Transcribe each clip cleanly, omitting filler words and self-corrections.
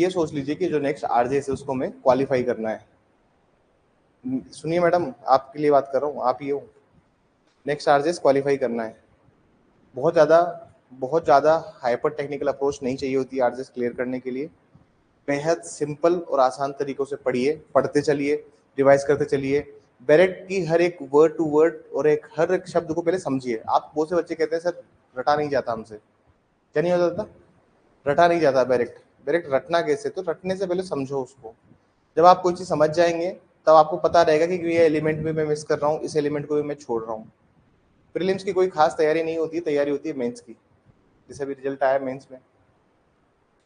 ये सोच लीजिए कि जो नेक्स्ट आरजे है उसको हमें क्वालिफाई करना है। सुनिए मैडम, आपके लिए बात कर रहा हूँ, आप ही हो। नेक्स्ट आरजेस क्वालिफाई करना है। बहुत ज़्यादा बहुत ज़्यादा हाइपर टेक्निकल अप्रोच नहीं चाहिए होती है आरजेस क्लियर करने के लिए। बेहद सिंपल और आसान तरीकों से पढ़िए, पढ़ते चलिए, रिवाइज करते चलिए। बेरेट की हर एक वर्ड टू वर्ड और हर एक शब्द को पहले समझिए। आप बहुत से बच्चे कहते हैं सर रटा नहीं जाता हमसे, क्या नहीं होता था? रटा नहीं जाता बेरेट। बेरेट रटना कैसे? तो रटने से पहले समझो उसको। जब आप कोई चीज़ समझ जाएंगे तब आपको पता रहेगा कि ये एलिमेंट भी मैं मिस कर रहा हूँ, इस एलिमेंट को भी मैं छोड़ रहा हूँ। प्रीलिम्स की कोई खास तैयारी नहीं होती है, तैयारी होती है मेंस की। जैसे अभी रिजल्ट आया मेंस में,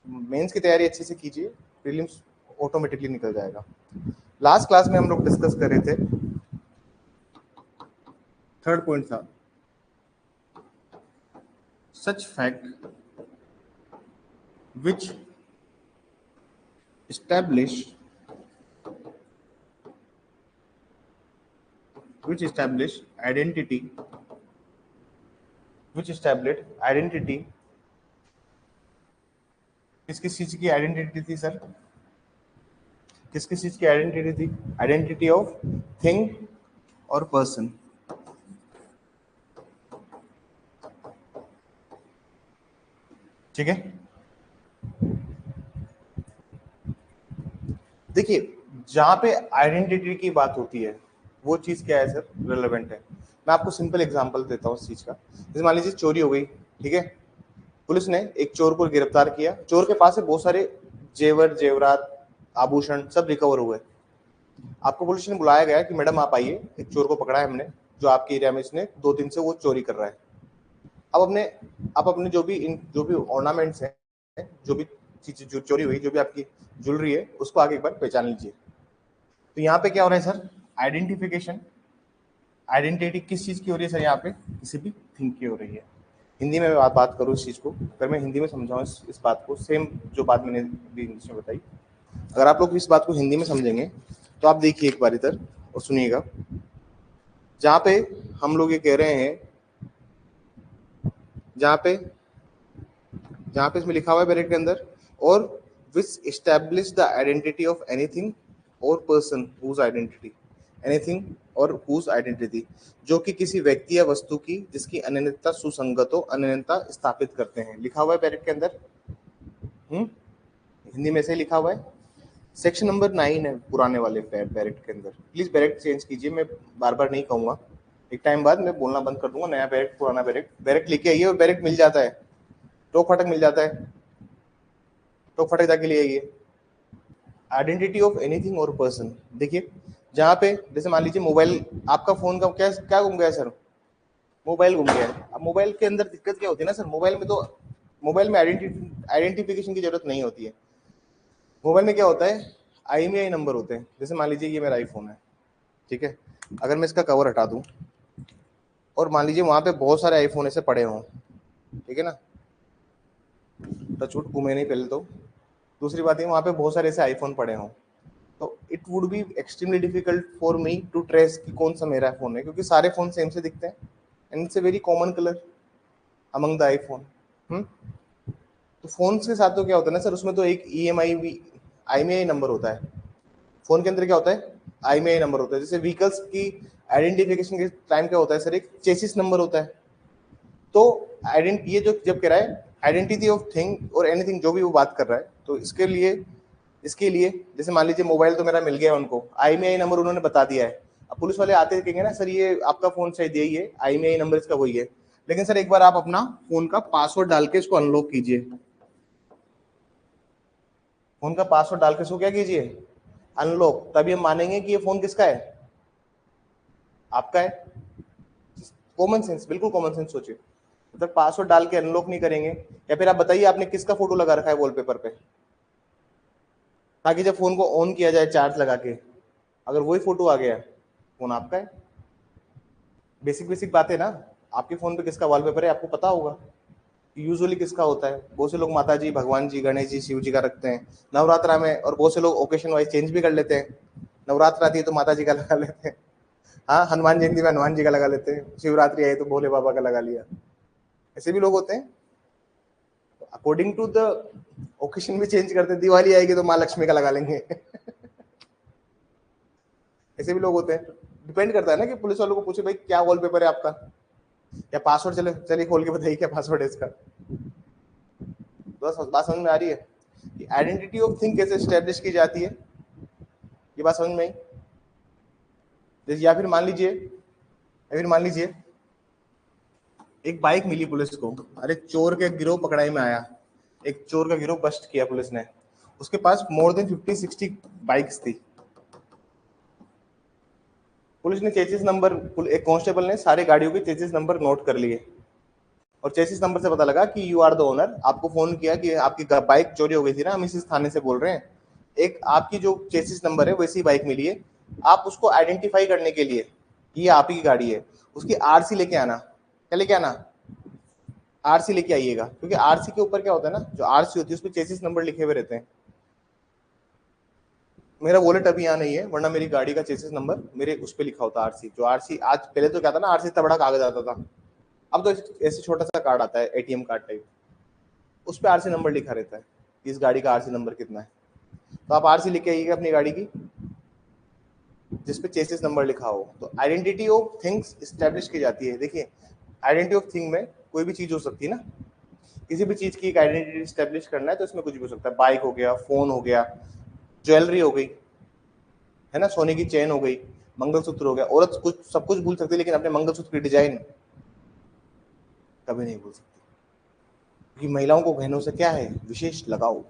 मेंस की तैयारी अच्छे से कीजिए, प्रीलिम्स ऑटोमेटिकली निकल जाएगा। लास्ट क्लास में हम लोग डिस्कस कर रहे थे, थर्ड पॉइंट था सच fact which establish identity, which established identity, किस किस चीज की आइडेंटिटी थी सर? किस किस चीज की आइडेंटिटी थी? आइडेंटिटी ऑफ थिंग और पर्सन। ठीक है, देखिए जहां पे आइडेंटिटी की बात होती है वो चीज क्या है सर? रिलेवेंट है। मैं आपको सिंपल एग्जांपल देता हूँ इस चीज का। जैसे मान लीजिए चोरी हो गई, ठीक है, पुलिस ने एक चोर को गिरफ्तार किया, चोर के पास से बहुत सारे जेवर जेवरात आभूषण सब रिकवर हुए। आपको पुलिस ने बुलाया गया कि मैडम आप आइए, एक चोर को पकड़ा है हमने, जो आपके एरिया में इसने 2 दिन से वो चोरी कर रहा है। अब अपने आप अपने जो भी ऑर्नामेंट्स हैं, जो भी चीज जो चोरी हुई, जो भी आपकी ज्वेलरी है, उसको आगे एक बार पहचान लीजिए। तो यहाँ पे क्या हो रहा है सर? आइडेंटिफिकेशन। आइडेंटिटी किस चीज की हो रही है सर? यहाँ पे किसी भी थिंग की हो रही है। हिंदी में मैं बात करूँ इस चीज को, अगर मैं हिंदी में समझाऊँ इस बात को, सेम जो बात मैंने भी इंग्लिश में बताई, अगर आप लोग इस बात को हिंदी में समझेंगे तो आप देखिए एक बार इधर और सुनिएगा। जहाँ पे हम लोग ये कह रहे हैं, जहाँ पे इसमें लिखा हुआ है ब्रैकेट के अंदर, or which establish the identity of anything or person whose identity, anything or whose identity, जो कि किसी व्यक्ति या वस्तु की जिसकी अनन्यता सुसंगत हो, अनन्यता स्थापित करते हैं। लिखा हुआ है ब्रैकेट के अंदर। हिंदी में से लिखा हुआ है। सेक्शन नंबर 9 है पुराने वाले बैरेक्ट के अंदर। प्लीज बैरेक्ट चेंज कीजिए, मैं बार बार नहीं कहूंगा, एक टाइम बाद मैं बोलना बंद कर दूंगा। नया बैरेक्ट पुराना बैरेक्ट, बैरेक्ट लेके आइए, और बैरेक्ट मिल जाता है, टोक फाटक मिल जाता है, टोक फाटक जाके ले आइए। Identity of anything or person. देखिए जहाँ पे जैसे मान लीजिए मोबाइल, आपका फोन का क्या क्या गुम गया सर? मोबाइल गुम गया है। अब मोबाइल के अंदर दिक्कत क्या होती है ना सर, मोबाइल में आइडेंटिफिकेशन की जरूरत नहीं होती है। मोबाइल में क्या होता है? IMEI नंबर होते हैं। जैसे मान लीजिए ये मेरा आईफोन है, ठीक है, अगर मैं इसका कवर हटा दूं और मान लीजिए वहां पे बहुत सारे आईफोन ऐसे पड़े हों, ठीक है ना, टचवुड घूमे नहीं पहले तो, दूसरी बात है वहां पे बहुत सारे ऐसे आईफोन पड़े हों, तो it would be extremely difficult for me to trace कि कौन सा मेरा फोन है, क्योंकि सारे फोन सेम से दिखते हैं and it's a very common colour among the iPhone. तो फोन के साथ तो क्या होता है ना सर, उसमें तो एक IMEI नंबर होता है। फोन के अंदर क्या होता है? IMEI नंबर होता है। जैसे व्हीकल्स की आइडेंटिफिकेशन के टाइम क्या होता है सर? एक चेसिस नंबर होता है। तो ये जो जब कह रहा है आइडेंटिटी ऑफ थिंग और एनीथिंग, जो भी वो बात कर रहा है, तो इसके लिए जैसे मान लीजिए मोबाइल तो मेरा मिल गया उनको, IMEI नंबर उन्होंने बता दिया है। अब पुलिस वाले आते कहेंगे ना सर ये आपका फोन शायद यही है, IMEI नंबर इसका वही है, लेकिन सर एक बार आप अपना फोन का पासवर्ड डाल के इसको अनलॉक कीजिए। फोन का पासवर्ड डाल के इसको क्या कीजिए? अनलॉक। तभी हम मानेंगे कि ये फोन किसका है? आपका है। कॉमन सेंस, बिल्कुल कॉमन सेंस सोचिए। जब तक पासवर्ड डाल के अनलॉक नहीं करेंगे, या फिर आप बताइए आपने किसका फोटो लगा रखा है वॉलपेपर पे, ताकि जब फोन को ऑन किया जाए चार्ज लगा के, अगर वही फोटो आ गया, फोन आपका है। बेसिक बेसिक बातें ना। आपके फोन पे किसका वॉलपेपर है आपको पता होगा, यूजुअली किसका होता है। बहुत से लोग माता जी, भगवान जी, गणेश जी, शिव जी का रखते हैं नवरात्रा में, और बहुत से लोग ओकेशन वाइज चेंज भी कर लेते हैं। नवरात्र आती है तो माता जी का लगा लेते हैं, हाँ, हनुमान जयंती में हनुमान जी का लगा लेते हैं, शिवरात्रि आई तो भोले बाबा का लगा लिया, ऐसे भी लोग होते हैं। अकॉर्डिंग टू द ओकेशन भी चेंज करते हैं, दिवाली आएगी तो माँ लक्ष्मी का लगा लेंगे ऐसे भी लोग होते हैं। डिपेंड करता है ना कि पुलिस वालों को पूछे भाई क्या वॉलपेपर है आपका, या पासवर्ड, चले चलिए खोल के बताइए क्या पासवर्ड है इसका। बस बात समझ में आ रही है कि आइडेंटिटी ऑफ थिंग कैसे स्टैब्लिश की जाती है, ये बात समझ में आई। या फिर मान लीजिए एक बाइक मिली पुलिस को, अरे चोर के गिरोह पकड़ाई में आया, एक चोर का गिरोह बस्ट किया पुलिस ने, उसके पास मोर देन 50-60 बाइक्स थी। पुलिस ने चेसिस नंबर, एक कांस्टेबल ने सारे गाड़ियों के चेसिस नंबर नोट कर लिए, और चेसिस नंबर से पता लगा कि यू आर द ओनर। आपको फोन किया कि आपकी बाइक चोरी हो गई थी ना, हम इस थाने से बोल रहे हैं, एक आपकी जो चेसिस नंबर है वैसी बाइक मिली है, आप उसको आइडेंटिफाई करने के लिए ये आप ही की गाड़ी है, उसकी आरसी लेके आना। क्या लेके आना? आरसी लेके आइएगा, क्योंकि आरसी के ऊपर क्या होता है ना, जो आरसी होती है उसमें चेसिस नंबर लिखे हुए रहते हैं। मेरा वॉलेट अभी यहाँ नहीं है, वरना मेरी गाड़ी का चेसिस नंबर मेरे उस पर लिखा होता है आरसी। जो आरसी आज, पहले तो क्या था ना, आरसी इतना बड़ा कागज आता था, अब तो ऐसे छोटा सा कार्ड आता है, एटीएम कार्ड टाइप, उस पर आरसी नंबर लिखा रहता है कि इस गाड़ी का आरसी नंबर कितना है। तो आप आरसी लेके आइएगा अपनी गाड़ी की जिसपे चेसिस नंबर लिखा हो। तो आइडेंटिटी ऑफ थिंग्स स्टैब्लिश की जाती है। देखिए आइडेंटिटी ऑफ थिंग में कोई भी चीज हो सकती है ना, किसी भी चीज की एक आइडेंटिटी स्टैब्लिश करना है तो इसमें कुछ भी हो सकता है, बाइक हो गया, फोन हो गया, ज्वेलरी हो गई, है ना, सोने की चेन हो गई, मंगलसूत्र हो गया। औरत कुछ सब कुछ भूल सकती है लेकिन अपने मंगलसूत्र की डिजाइन कभी नहीं भूल सकती, क्योंकि महिलाओं को गहनों से क्या है, विशेष लगाव।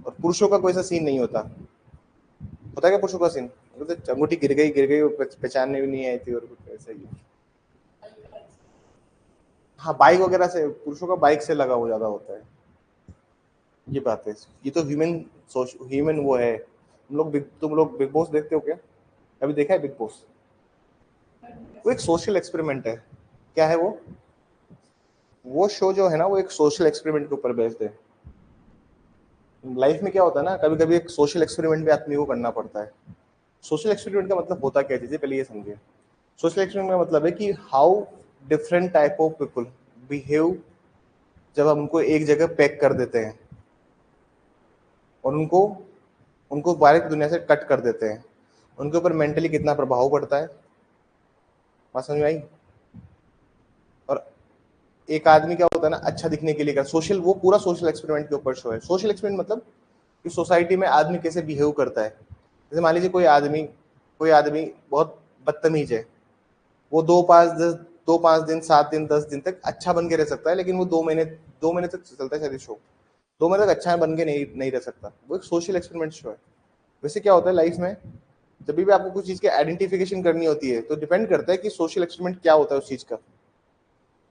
और पुरुषों का कोई सा सीन नहीं होता। होता है क्या पुरुषों का सीन? तो अंगूठी गिर गई पहचानने भी नहीं आई थी, और कुछ ऐसा ही। हाँ बाइक वगैरह से, पुरुषों का बाइक से लगाव ज्यादा होता है, ये बात है। ये तो ह्यूमन वो है। तुम लोग बिग बॉस देखते हो क्या? अभी देखा है बिग बॉस? वो एक सोशल एक्सपेरिमेंट है। क्या है वो शो जो है ना, वो एक सोशल एक्सपेरिमेंट के ऊपर बेस्ड है। लाइफ में क्या होता है ना, कभी कभी एक सोशल एक्सपेरिमेंट भी आदमी को करना पड़ता है। सोशल एक्सपेरिमेंट का मतलब होता क्या चीज़, पहले ये समझिए। सोशल एक्सपेरिमेंट का मतलब है कि how different type of people behave जब हम उनको एक जगह पैक कर देते हैं और उनको उनको बाहर की दुनिया से कट कर देते हैं, उनके ऊपर मेंटली कितना प्रभाव पड़ता है। बात समझ में आई? और एक आदमी क्या होता है ना, अच्छा दिखने के लिए कर सोशल, वो पूरा सोशल एक्सपेरिमेंट के ऊपर शो है। सोशल एक्सपेरिमेंट मतलब कि सोसाइटी में आदमी कैसे बिहेव करता है। जैसे मान लीजिए कोई आदमी बहुत बदतमीज है, वो 2-5 दिन 7 दिन 10 दिन तक अच्छा बन के रह सकता है, लेकिन वो 2 महीने तक चलता है शायद शो, 2 महीने तक अच्छा बन के नहीं रह सकता। वो एक सोशल एक्सपेरिमेंट शो है। वैसे क्या होता है लाइफ में, जब भी आपको कुछ चीज की आइडेंटिफिकेशन करनी होती है तो डिपेंड करता है कि सोशल एक्सपेरिमेंट क्या होता है उस चीज का।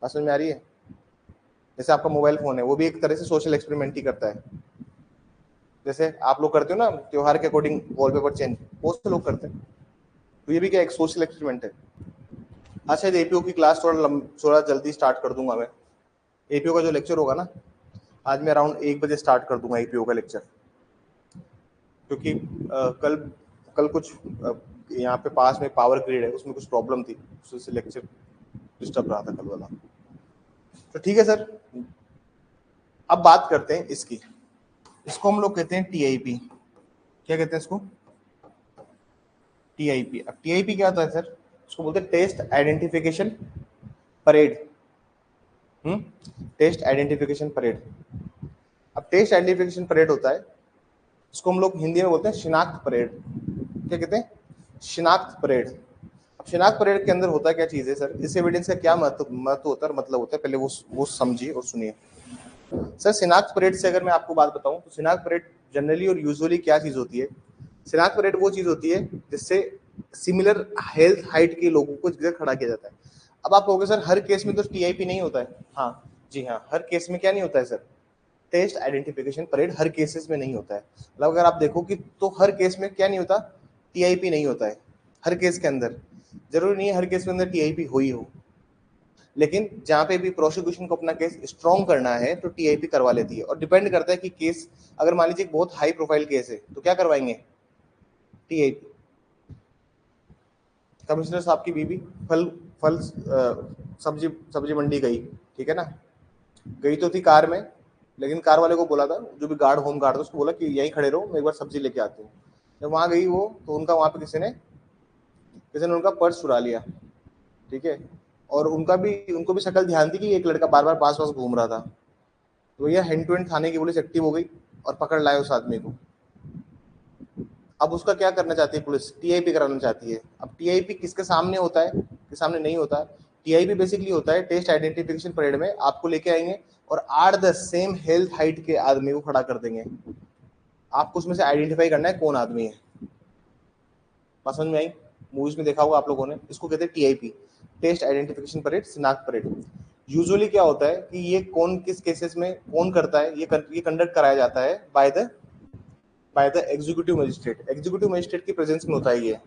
बात समझ में आ रही है? जैसे आपका मोबाइल फोन है, वो भी एक तरह से सोशल एक्सपेरिमेंट ही करता है। जैसे आप लोग करते हो ना त्योहार के अकॉर्डिंग वॉलपेपर चेंज, बहुत से लोग करते हैं, तो ये भी क्या एक सोशल एक्सपेरिमेंट है। आज शायद एपीओ की क्लास थोड़ा जल्दी स्टार्ट कर दूंगा मैं। एपीओ का जो लेक्चर होगा ना, आज मैं अराउंड 1 बजे स्टार्ट कर दूंगा एपीओ का लेक्चर, क्योंकि कल कल कुछ यहाँ पे पास में पावर ग्रिड है, उसमें कुछ प्रॉब्लम थी, उससे लेक्चर डिस्टर्ब रहा था कल वाला। तो ठीक है सर, अब बात करते हैं इसकी। इसको हम लोग कहते हैं टीआईपी। क्या कहते हैं इसको? टीआईपी। अब टीआईपी क्या होता है सर? इसको बोलते हैं test identification parade. Test identification parade. अब टेस्ट आइडेंटिफिकेशन परेड होता है, इसको हम लोग हिंदी में बोलते हैं शिनाख्त परेड। क्या कहते हैं? शिनाख्त परेड। अब शिनाख्त परेड के अंदर होता क्या चीज है सर, इस एविडेंस का क्या महत्व होता है, मतलब होता है, पहले वो समझिए और सुनिए। सर शिनाख्त परेड से अगर मैं आपको बात बताऊं तो शिनाख्त परेड जनरली और यूजुअली क्या चीज होती है? शिनाख्त परेड वो चीज होती है जिससे सिमिलर हेल्थ हाइट के लोगों को जगह खड़ा किया जाता है। अब आप कहोगे सर हर केस में तो टीआईपी नहीं होता है। हाँ जी हाँ, हर केस में क्या नहीं होता है सर? टेस्ट आइडेंटिफिकेशन परेड हर केसेस में नहीं होता है। मतलब अगर आप देखो कि तो हर केस में क्या नहीं होता? टीआईपी नहीं होता है हर केस के अंदर। जरूरी नहीं है हर केस के अंदर टीआईपी हो, लेकिन जहां पे भी प्रोसिक्यूशन को अपना केस स्ट्रॉन्ग करना है तो टीआईपी करवा लेती है। और डिपेंड करता है कि केस, अगर मान लीजिए बहुत हाई प्रोफाइल केस है तो क्या करवाएंगे? टीआईपी। कमिश्नर साहब की बीवी फल फल सब्जी सब्जी मंडी गई, ठीक है ना, गई तो थी कार में, लेकिन कार वाले को बोला था, जो भी गार्ड, होम गार्ड था, उसको बोला कि यहीं खड़े रहो, मैं एक बार सब्जी लेके आती हूँ। जब वहां गई वो, तो उनका वहां पे किसी ने उनका पर्स चुरा लिया, ठीक है। और उनको भी शक्ल ध्यान थी कि एक लड़का बार बार पास पास घूम रहा था। तो भैया हैंड टू हैंड थाने की पुलिस एक्टिव हो गई और पकड़ लाए उस आदमी को। अब उसका क्या करना चाहती है पुलिस? टीआईपी कराना चाहती है। अब टीआईपी किसके सामने होता है, किसके सामने नहीं होता है? टीआईपी बेसिकली होता है टेस्ट आइडेंटिफिकेशन परेड में आपको लेके आएंगे और 8-10 सेम हेल्थ हाइट के आदमी को खड़ा कर देंगे। आपको उसमें से आइडेंटिफाई करना है कौन आदमी है। बात समझ में आई? मूवीज में देखा होगा आप लोगों ने, इसको कहते हैं टीआईपी, टेस्ट आइडेंटिफिकेशन परेड, शिनाख्त परेड। यूजुअली क्या होता है कि ये कौन किस केसेस में कौन करता है, ये कंडक्ट कराया जाता है by the executive magistrate. Executive magistrate की प्रेजेंस में होता है ये।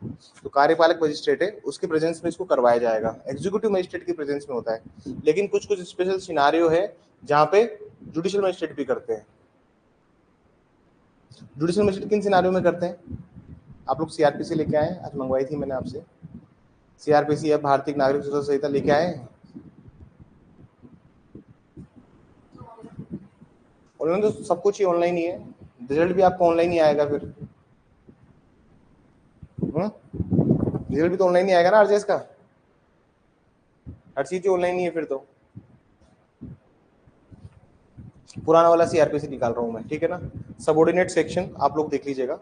तो कार्यपालक मजिस्ट्रेट है, उसके प्रेजेंस में इसको करवाया जाएगा। एग्जीक्यूटिव मजिस्ट्रेट की प्रेजेंस में होता है। लेकिन कुछ कुछ स्पेशल सिनारियो है जहां पे जुडिशियल मजिस्ट्रेट भी करते हैं। जुडिशियल मजिस्ट्रेट किन सिनारियो में करते हैं? आप लोग सीआरपीसी लेके आए, आज मंगवाई थी मैंने आपसे सीआरपीसी या भारतीय नागरिक सुरक्षा संहिता लेके आए। ऑनलाइन तो सब कुछ ही ऑनलाइन ही है, रिजल्ट भी आपको ऑनलाइन ही आएगा फिर। रिजल्ट भी तो ऑनलाइन ही आएगा ना आरजेएस का, हर चीज ऑनलाइन ही है फिर तो। पुराना वाला सीआरपीसी निकाल रहा हूं मैं, ठीक है ना। सबऑर्डिनेट सेक्शन आप लोग देख लीजिएगा,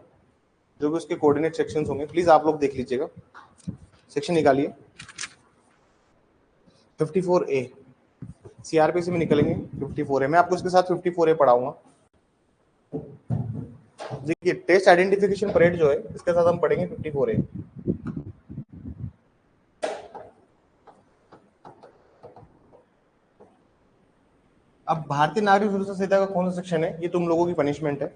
जो भी उसके कोऑर्डिनेट सेक्शंस होंगे प्लीज आप लोग देख लीजिएगा। सेक्शन निकालिए 54A, सीआरपीसी में निकलेंगे 54A। मैं आपको इसके साथ 54A पढ़ाऊंगा। देखिए टेस्ट आइडेंटिफिकेशन परेड जो है, इसके साथ हम पढ़ेंगे 54A। अब भारतीय नागरिक सुरक्षा संहिता का कौन सा सेक्शन है, ये तुम लोगों की पनिशमेंट है,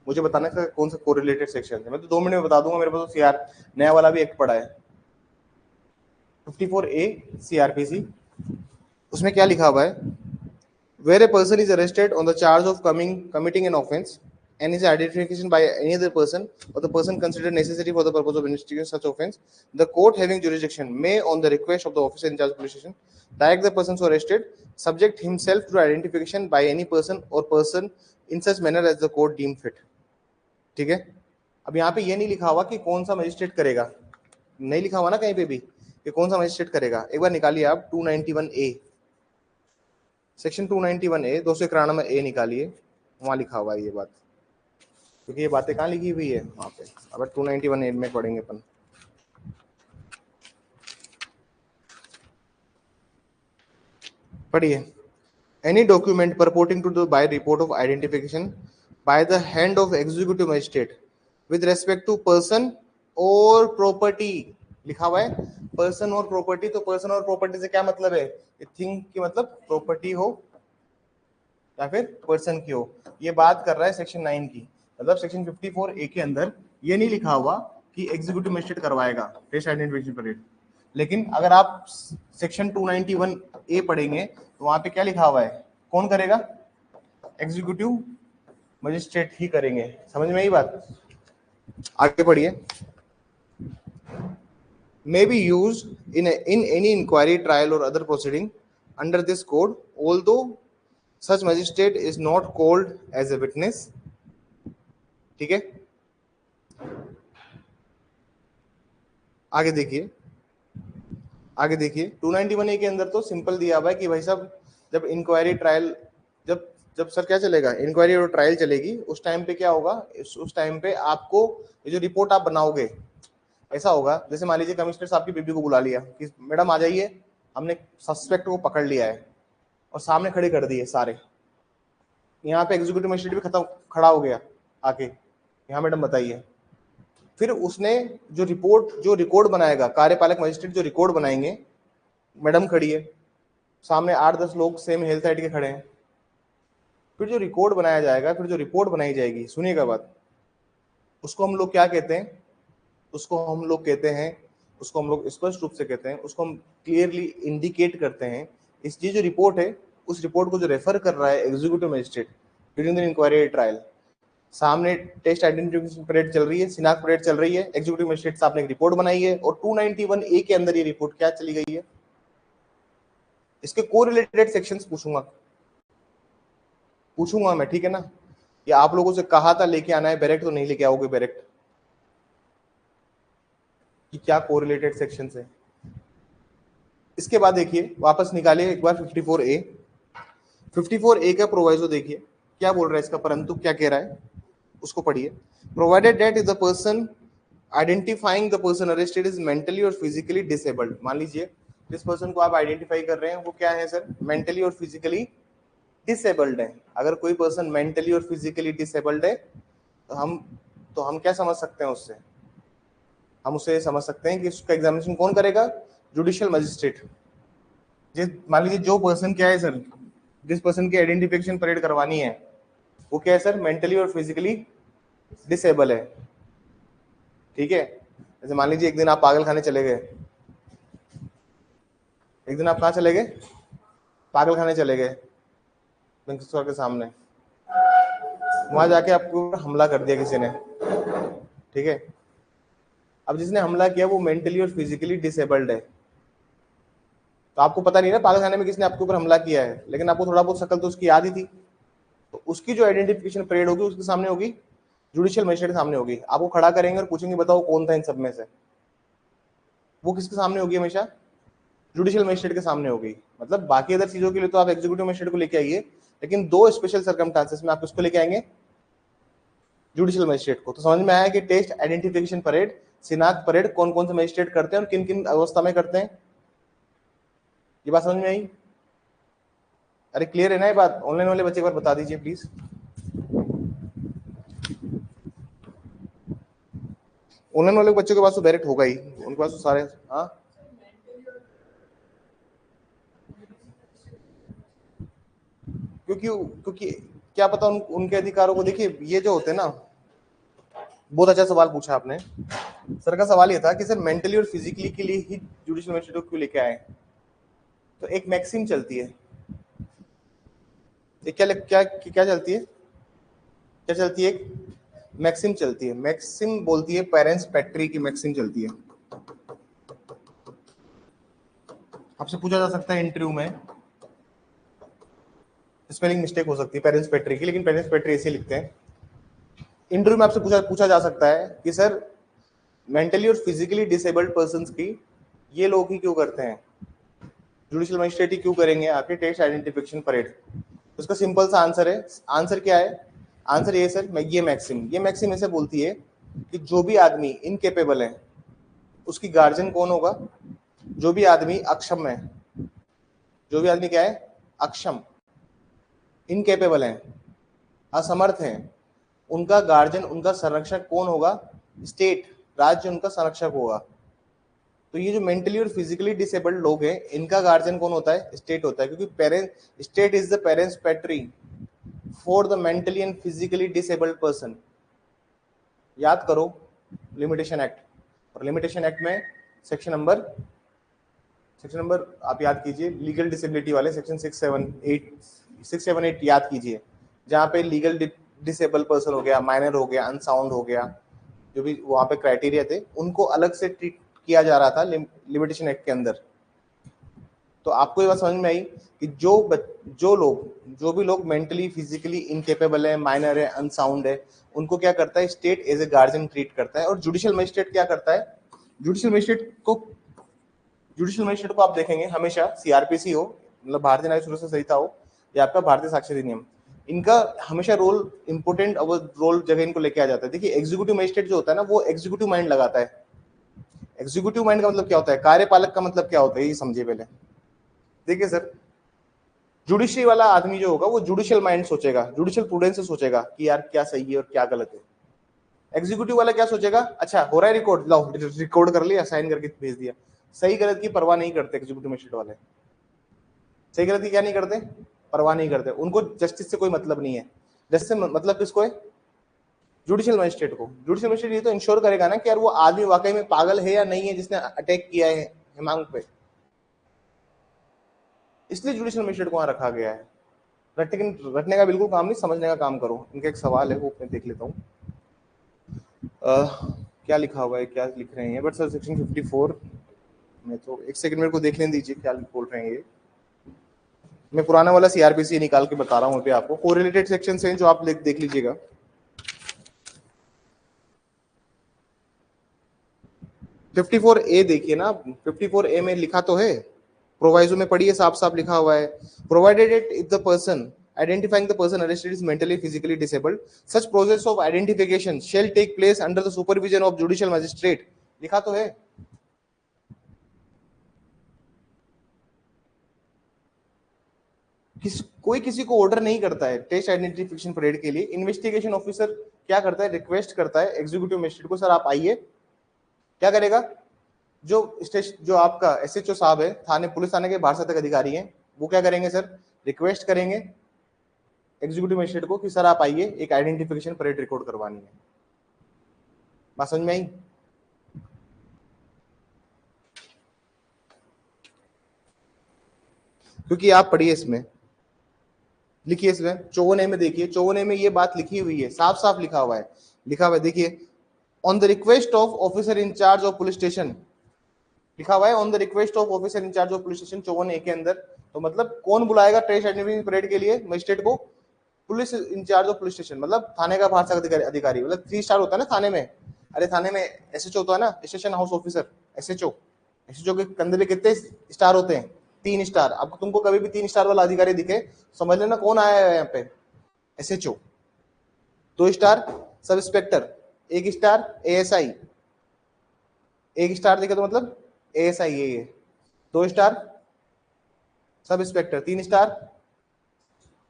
मुझे बताना है कौन सा कोरिलेटेड सेक्शन है। मैं तो 2 मिनट में बता दूंगा, मेरे पास तो सीआर नया वाला भी एक पड़ा है। 54A सीआरपीसी, उसमें क्या लिखा हुआ है? Where a person is arrested on the charge of committing an offence and is identification by any other person or the person considered necessary for the purpose of investigating such offence, the court having jurisdiction may, on the request of the officer in charge of police station, direct the person so arrested subject himself to identification by any person or person in such manner as the court deem fit। ठीक है। अब यहाँ पे ये नहीं लिखा हुआ कि कौन सा मजिस्ट्रेट करेगा, नहीं लिखा हुआ ना कहीं पे भी कि कौन सा मजिस्ट्रेट करेगा। एक बार निकालिए आप 291A, सेक्शन 291A 291A निकालिए, वहां लिखा हुआ है ये बात, क्योंकि ये बातें कहाँ लिखी हुई है वहां पे। अब 291A में पढ़ेंगे अपन। पढ़िए, any document purporting to the by report of identification by the hand of executive magistrate with respect to person or property, लिखा हुआ है पर्सन और प्रॉपर्टी। तो पर्सन और प्रॉपर्टी से क्या मतलब है? थिंग की मतलब प्रॉपर्टी हो या फिर पर्सन की हो। ये बात कर रहा है सेक्शन 9 की, मतलब सेक्शन 54A के अंदर ये नहीं लिखा हुआ कि एग्जीक्यूटिव मजिस्ट्रेट करवाएगा टेस्ट आइडेंटिफिकेशन परेड। लेकिन अगर आप सेक्शन 291A पढ़ेंगे तो वहां पे क्या लिखा हुआ है? कौन करेगा? एग्जीक्यूटिव मजिस्ट्रेट ही करेंगे। समझ में आई बात? आगे पढ़िए। May be used in any inquiry, trial or other proceeding under this code, although such magistrate is not called as a witness। ठीक है, आगे देखिए, आगे देखिए 291A के अंदर तो सिंपल दिया हुआ है कि भाई साहब जब इंक्वायरी ट्रायल, जब जब सर क्या चलेगा, इंक्वायरी और ट्रायल चलेगी, उस टाइम पे क्या होगा, उस टाइम पे आपको ये जो रिपोर्ट आप बनाओगे, ऐसा होगा जैसे मान लीजिए कमिश्नर साहब की बीबी को बुला लिया कि मैडम आ जाइए, हमने सस्पेक्ट को पकड़ लिया है, और सामने खड़े कर दिए सारे। यहाँ पे एग्जीक्यूटिव मजिस्ट्रेट भी खड़ा हो गया आके, यहाँ मैडम बताइए। फिर उसने जो रिकॉर्ड बनाएगा, कार्यपालक मजिस्ट्रेट जो रिकॉर्ड बनाएंगे, मैडम खड़ी है, सामने 8-10 लोग सेम हेल्थ साइड के खड़े हैं। फिर जो रिकॉर्ड बनाया जाएगा, फिर जो रिपोर्ट बनाई जाएगी, सुनिएगा बात, उसको हम लोग क्या कहते हैं? उसको हम लोग स्पष्ट रूप से कहते हैं, उसको हम क्लियरली इंडिकेट करते हैं। इस जो रिपोर्ट है, उस रिपोर्ट को जो रेफर कर रहा है executive magistrate during the inquiry trial, सामने टेस्ट आइडेंटिफिकेशन परेड चल रही है, शिनाख्त परेड चल रही है, एग्जीक्यूटिव मजिस्ट्रेट साहब ने एक रिपोर्ट बनाई है, और 291A के अंदर ये रिपोर्ट क्या चली गई है, इसके कोरिलेटेड सेक्शंस पूछूंगा। पूछूंगा मैं, ठीक है ना। या आप लोगों से कहा था लेके आना है बैरेक्ट, तो नहीं लेके आओगे बैरेक्ट, कि क्या कोरिलेटेड सेक्शन है। इसके बाद देखिए वापस निकालिए एक बार 54A। 54A का प्रोवाइजो देखिए क्या बोल रहा है इसका, परंतु क्या कह रहा है उसको पढ़िए। Provided that is the person identifying the person arrested is mentally और फिजिकली डिसेबल्ड। मान लीजिए जिस पर्सन को आप आइडेंटिफाई कर रहे हैं वो क्या है सर, मेंटली और फिजिकली डिसेबल्ड है। अगर कोई पर्सन मेंटली और फिजिकली डिसेबल्ड है तो हम क्या समझ सकते हैं उससे, हम उसे समझ सकते हैं कि उसका एग्जामिनेशन कौन करेगा, जुडिशियल मजिस्ट्रेट। जिस मान लीजिए जो पर्सन क्या है सर, जिस पर्सन की आइडेंटिफिकेशन परेड करवानी है वो क्या है सर, मेंटली और फिजिकली डिसेबल है, ठीक है। जैसे मान लीजिए एक दिन आप पागल खाने चले गए, एक दिन आप कहाँ चले गए, पागल खाने चले गए प्रिंसिपल के सामने, वहां जाके आपके ऊपर हमला कर दिया किसी ने, ठीक है। अब जिसने हमला किया वो मेंटली और फिजिकली डिसेबल्ड है, तो आपको पता नहीं ना पागल खाने में किसने आपके ऊपर हमला किया है, लेकिन आपको थोड़ा बहुत शक्ल तो उसकी याद ही थी, तो उसकी जो आइडेंटिफिकेशन परेड होगी उसके सामने होगी, जुडिशियल मजिस्ट्रेट के सामने होगी। आपको खड़ा करेंगे और पूछेंगे बताओ कौन था इन सब में से, वो किसके सामने होगी, हमेशा जुडिशियल मजिस्ट्रेट के सामने होगी। मतलब बाकी अदर चीजों के लिए तो आप एग्जीक्यूटिव मजिस्ट्रेट को लेके आइए, लेकिन दो स्पेशल सर्कमस्टांसेस में आप किसको लेके आएंगे, जुडिशियल मजिस्ट्रेट को। तो समझ में आया कि टेस्ट आइडेंटिफिकेशन परेड, शिनाख्त परेड कौन कौन से मजिस्ट्रेट करते हैं और किन किन अवस्था में करते हैं, ये बात समझ में आई। अरे क्लियर है ना ये बात, ऑनलाइन वाले बच्चे एक बार बता दीजिए प्लीज। ऑनलाइन वाले बच्चों के पास तो डायरेक्ट होगा ही, उनके पास तो सारे, हाँ क्योंकि क्योंकि क्या पता उनके अधिकारों को, देखिए ये जो होते हैं ना, बहुत अच्छा सवाल पूछा आपने। सर का सवाल ये था कि सर मेंटली और फिजिकली के लिए ही जुडिशियल मजिस्ट्रेट को क्यों लेके आए, तो एक मैक्सिम चलती है, ये क्या क्या चलती है, क्या चलती है, एक मैक्सिम चलती है, मैक्सिम बोलती है पेरेंट्स पैट्री की मैक्सिम चलती है। आपसे पूछा जा सकता है इंटरव्यू में, स्पेलिंग मिस्टेक हो सकती है पेरेंट्स पैट्री की, लेकिन पेरेंट्स पैट्री ऐसे लिखते हैं। इंटरव्यू में आपसे पूछा जा सकता है कि सर मेंटली और फिजिकली डिसेबल्ड पर्संस की ये लोग ही क्यों करते हैं, जुडिशियल मजिस्ट्रेट ही क्यों करेंगे आके टेस्ट आइडेंटिफिकेशन परेड। उसका सिंपल सा आंसर है, आंसर क्या है, आंसर ये सर, ये मैक्सिम ऐसे बोलती है कि जो भी आदमी इनकेपेबल है उसकी गार्जियन कौन होगा, जो भी आदमी अक्षम है, जो भी आदमी क्या है, अक्षम, इनकेपेबल है, असमर्थ है, उनका गार्जियन, उनका संरक्षक कौन होगा, स्टेट, राज्य उनका संरक्षक होगा। तो ये जो मेंटली और फिजिकली डिसेबल्ड लोग हैं इनका गार्जियन कौन होता है, स्टेट होता है, क्योंकि parent, state is the parens patriae for the mentally and physically disabled person. याद करो लिमिटेशन एक्ट, और लिमिटेशन एक्ट में सेक्शन नंबर आप याद कीजिए, लीगल डिसेबिलिटी वाले सेक्शन 678 याद कीजिए, जहाँ पे लीगल डिसेबल पर्सन हो गया, माइनर हो गया, अनसाउंड हो गया, जो भी वहाँ पे क्राइटेरिया थे उनको अलग से ट्रीट किया जा रहा था लिमिटेशन एक्ट के अंदर। तो आपको ये बात समझ में आई कि जो भी लोग मेंटली फिजिकली इनकेपेबल है, माइनर है, अनसाउंड है, उनको क्या करता है, state as a guardian treat करता है। और जुडिशियल मजिस्ट्रेट क्या करता है, जुडिशियल मजिस्ट्रेट को आप देखेंगे हमेशा सीआरपीसी हो, मतलब भारतीय न्यायिक सुरक्षा संहिता हो, या आपका भारतीय साक्ष्य अधिनियम, इनका हमेशा रोल इंपोर्टेंट रोल जगह इनको लेके आ जाता है। देखिए एग्जीक्यूटिव मजिस्ट्रेट जो होता है ना वो एग्जीक्यूटिव माइंड लगाता है। एग्जीक्यूटिव माइंड का मतलब क्या होता है, कार्यपालक का मतलब क्या होता है ये समझिए पहले। देखिए सर जुडिशरी वाला आदमी जो होगा वो जुडिशियल माइंड सोचेगा, जुडिशियल प्रूडेंस से सोचेगा कि यार क्या सही है और क्या गलत है। एग्जीक्यूटिव वाला क्या सोचेगा, अच्छा हो रहा है रिकॉर्ड, लाओ रिकॉर्ड कर लिया, साइन करके भेज दिया। सही गलत की परवाह नहीं करते एग्जीक्यूटिव मजिस्ट्रेट वाले, सही गलत की क्या नहीं करते, परवाह नहीं करते। उनको जस्टिस से कोई मतलब नहीं है। जस्टिस से मतलब किसको है, जुडिशियल मजिस्ट्रेट को। जुडिशियल मजिस्ट्रेट ये तो इंश्योर करेगा ना कि यार वो आदमी वाकई में पागल है या नहीं है जिसने अटैक किया है हेमांग पे, इसलिए जुडिशियल मजिस्ट्रेट को वहां रखा गया है। रटने का बिल्कुल काम नहीं, समझने का काम करो। इनका एक सवाल है वो मैं देख लेता हूँ, क्या लिखा हुआ है, क्या लिख रहे हैं, बट सर सेक्शन 54 में तो एक सेकंड मेरे को देख लेने दीजिए क्या बोल रहे हैं ये। मैं पुराना वाला सीआरपीसी निकाल के बता रहा हूँ अभी आपको, कोरिलेटेड सेक्शन से जो आप देख लीजिएगा। फिफ्टी फोर ए देखिए ना, 54A में लिखा तो है, प्रोवाइजो में पढ़िए, साफ साफ लिखा हुआ है, provided it if the person identifying the person arrested is mentally physically disabled, such process of identification shall take place under the supervision of judicial magistrate, लिखा तो है। कोई किसी को ऑर्डर नहीं करता है टेस्ट आइडेंटिफिकेशन परेड के लिए, इन्वेस्टिगेशन ऑफिसर क्या करता है, रिक्वेस्ट करता है एग्जीक्यूटिव मजिस्ट्रेट को, सर आप आइए। क्या करेगा, जो आपका एसएचओ साहब है, थाने पुलिस थाने के बाहर तक अधिकारी हैं, वो क्या करेंगे सर, रिक्वेस्ट करेंगे एग्जीक्यूटिव मजिस्ट्रेट को कि सर आप आइए, एक आइडेंटिफिकेशन परेड रिकॉर्ड करवानी है। बात समझ में आई? क्योंकि आप पढ़िए इसमें, लिखिए इसमें 54A में, देखिए 54A में ये बात लिखी हुई है, साफ साफ लिखा हुआ है, देखिए on the request of officer in charge of police station, लिखा हुआ है on the request of officer in charge of police station 54A के अंदर। तो मतलब कौन बुलाएगा टेस्ट आइडेंटिफिकेशन परेड के लिए मजिस्ट्रेट को, police in charge of police station, मतलब थाने का बाहर अधिकारी, मतलब 3 स्टार होता है ना थाने में, अरे थाने में एसएचओ होता है ना, स्टेशन हाउस ऑफिसर, एसएचओ के कंधे पे कितने स्टार होते हैं, 3 स्टार। अब तुमको कभी भी 3 स्टार वाला अधिकारी दिखे, समझ लेना कौन आया है यहाँ पे, SHO. 2 star sub inspector, 1 star ASI, 1 star दिखे तो मतलब एएसआई ये 2 star sub inspector, 3 star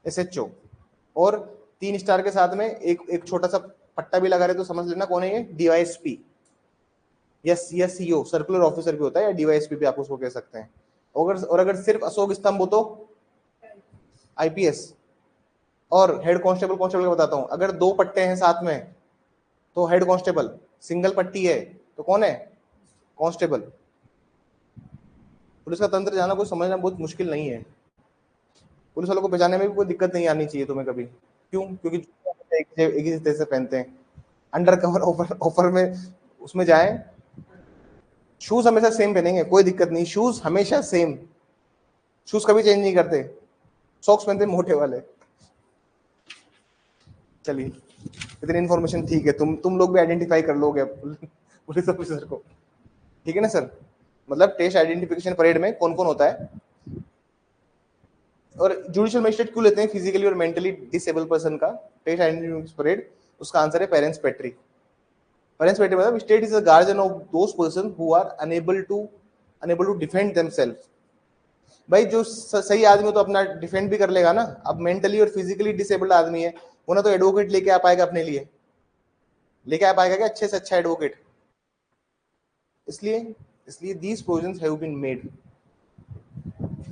SHO, और 3 स्टार के साथ में एक छोटा सा पट्टा भी लगा रहे तो समझ लेना कौन है ये, DYSP, yes CO circular officer भी होता है, या डीवाईएसपी भी आप उसको कह सकते हैं। और अगर सिर्फ अशोक स्तंभ हो तो आईपीएस, और हेड कांस्टेबल का बताता हूं, अगर 2 पट्टे हैं साथ में तो हेड कांस्टेबल, सिंगल पट्टी है तो कौन है, कांस्टेबल। पुलिस का तंत्र जाना कोई समझना बहुत मुश्किल नहीं है, पुलिस वालों को पहचानने में भी कोई दिक्कत नहीं आनी चाहिए तुम्हें कभी। क्यों? क्योंकि एक ही तरह से पहनते हैं, अंडर कवर ऑफर में उसमें जाए, शूज हमेशा सेम पहनेंगे, कोई दिक्कत नहीं, शूज हमेशा सेम, शूज कभी चेंज नहीं करते, सॉक्स पहनते मोटे वाले। चलिए इतनी इन्फॉर्मेशन ठीक है, तुम लोग भी आइडेंटिफाई कर लोगे पुलिस ऑफिसर को, ठीक है ना सर। मतलब टेस्ट आइडेंटिफिकेशन परेड में कौन कौन होता है, और जुडिशियल मजिस्ट्रेट क्यों लेते हैं फिजिकली और मेंटली डिसेबल पर्सन का टेस्ट आइडेंटिफिकेशन परेड, उसका आंसर है पेरेंट्स पेट्री। पेरेंट्स पेट्री मतलब state is the guardian of those person who are unable to defend themselves. भाई जो सही आदमी तो अपना डिफेंड भी कर लेगा ना, अब मेंटली और फिजिकली डिसेबल्ड आदमी है, वो ना तो एडवोकेट लेके आ पाएगा अपने लिए, लेके आ पाएगा क्या अच्छे से अच्छा एडवोकेट, इसलिए these provisions have been made.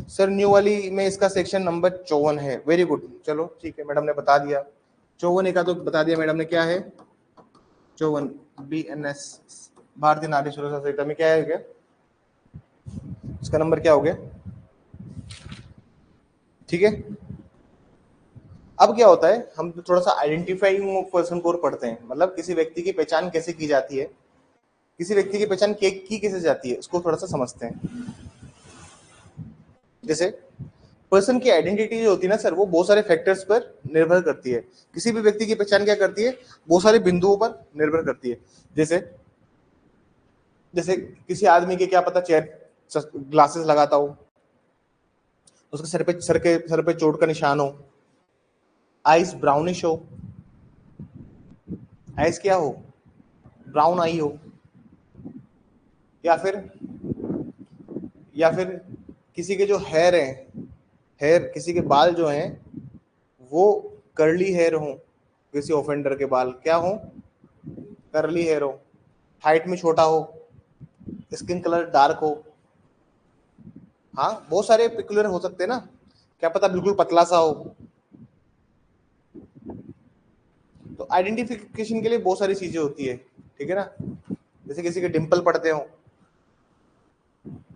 Sir new वाली में इसका सेक्शन नंबर 54 है, वेरी गुड, चलो ठीक है, मैडम ने बता दिया 54 का तो बता दिया मैडम ने, क्या है 54 BNS, भारतीय नारी सुरक्षा संहिता में क्या है, क्या इसका नंबर क्या हो गया, ठीक है। अब क्या होता है, हम थोड़ा सा आइडेंटिफाइंग पर्सन को पढ़ते हैं, मतलब किसी व्यक्ति की पहचान कैसे की जाती है, किसी व्यक्ति की पहचान की कैसे जाती है, उसको थोड़ा सा समझते हैं। जैसे पर्सन की आइडेंटिटी जो होती है ना सर, वो बहुत सारे फैक्टर्स पर निर्भर करती है। किसी भी व्यक्ति की पहचान क्या करती है, बहुत सारे बिंदुओं पर निर्भर करती है। जैसे किसी आदमी के क्या पता चेयर ग्लासेस लगाता हो, उसके सर पे चोट का निशान हो, आईज ब्राउनिश हो, आईज क्या हो, ब्राउन आई हो, या फिर किसी के जो हेयर है, किसी के बाल जो हैं वो कर्ली हेयर हो, किसी ऑफेंडर के बाल क्या हो, कर्ली हेयर हो, हाइट में छोटा हो, स्किन कलर डार्क हो, हाँ बहुत सारे पिकुलर हो सकते हैं ना, क्या पता बिल्कुल पतला सा हो। तो आइडेंटिफिकेशन के लिए बहुत सारी चीजें होती है, ठीक है ना, जैसे किसी के डिंपल पड़ते हो,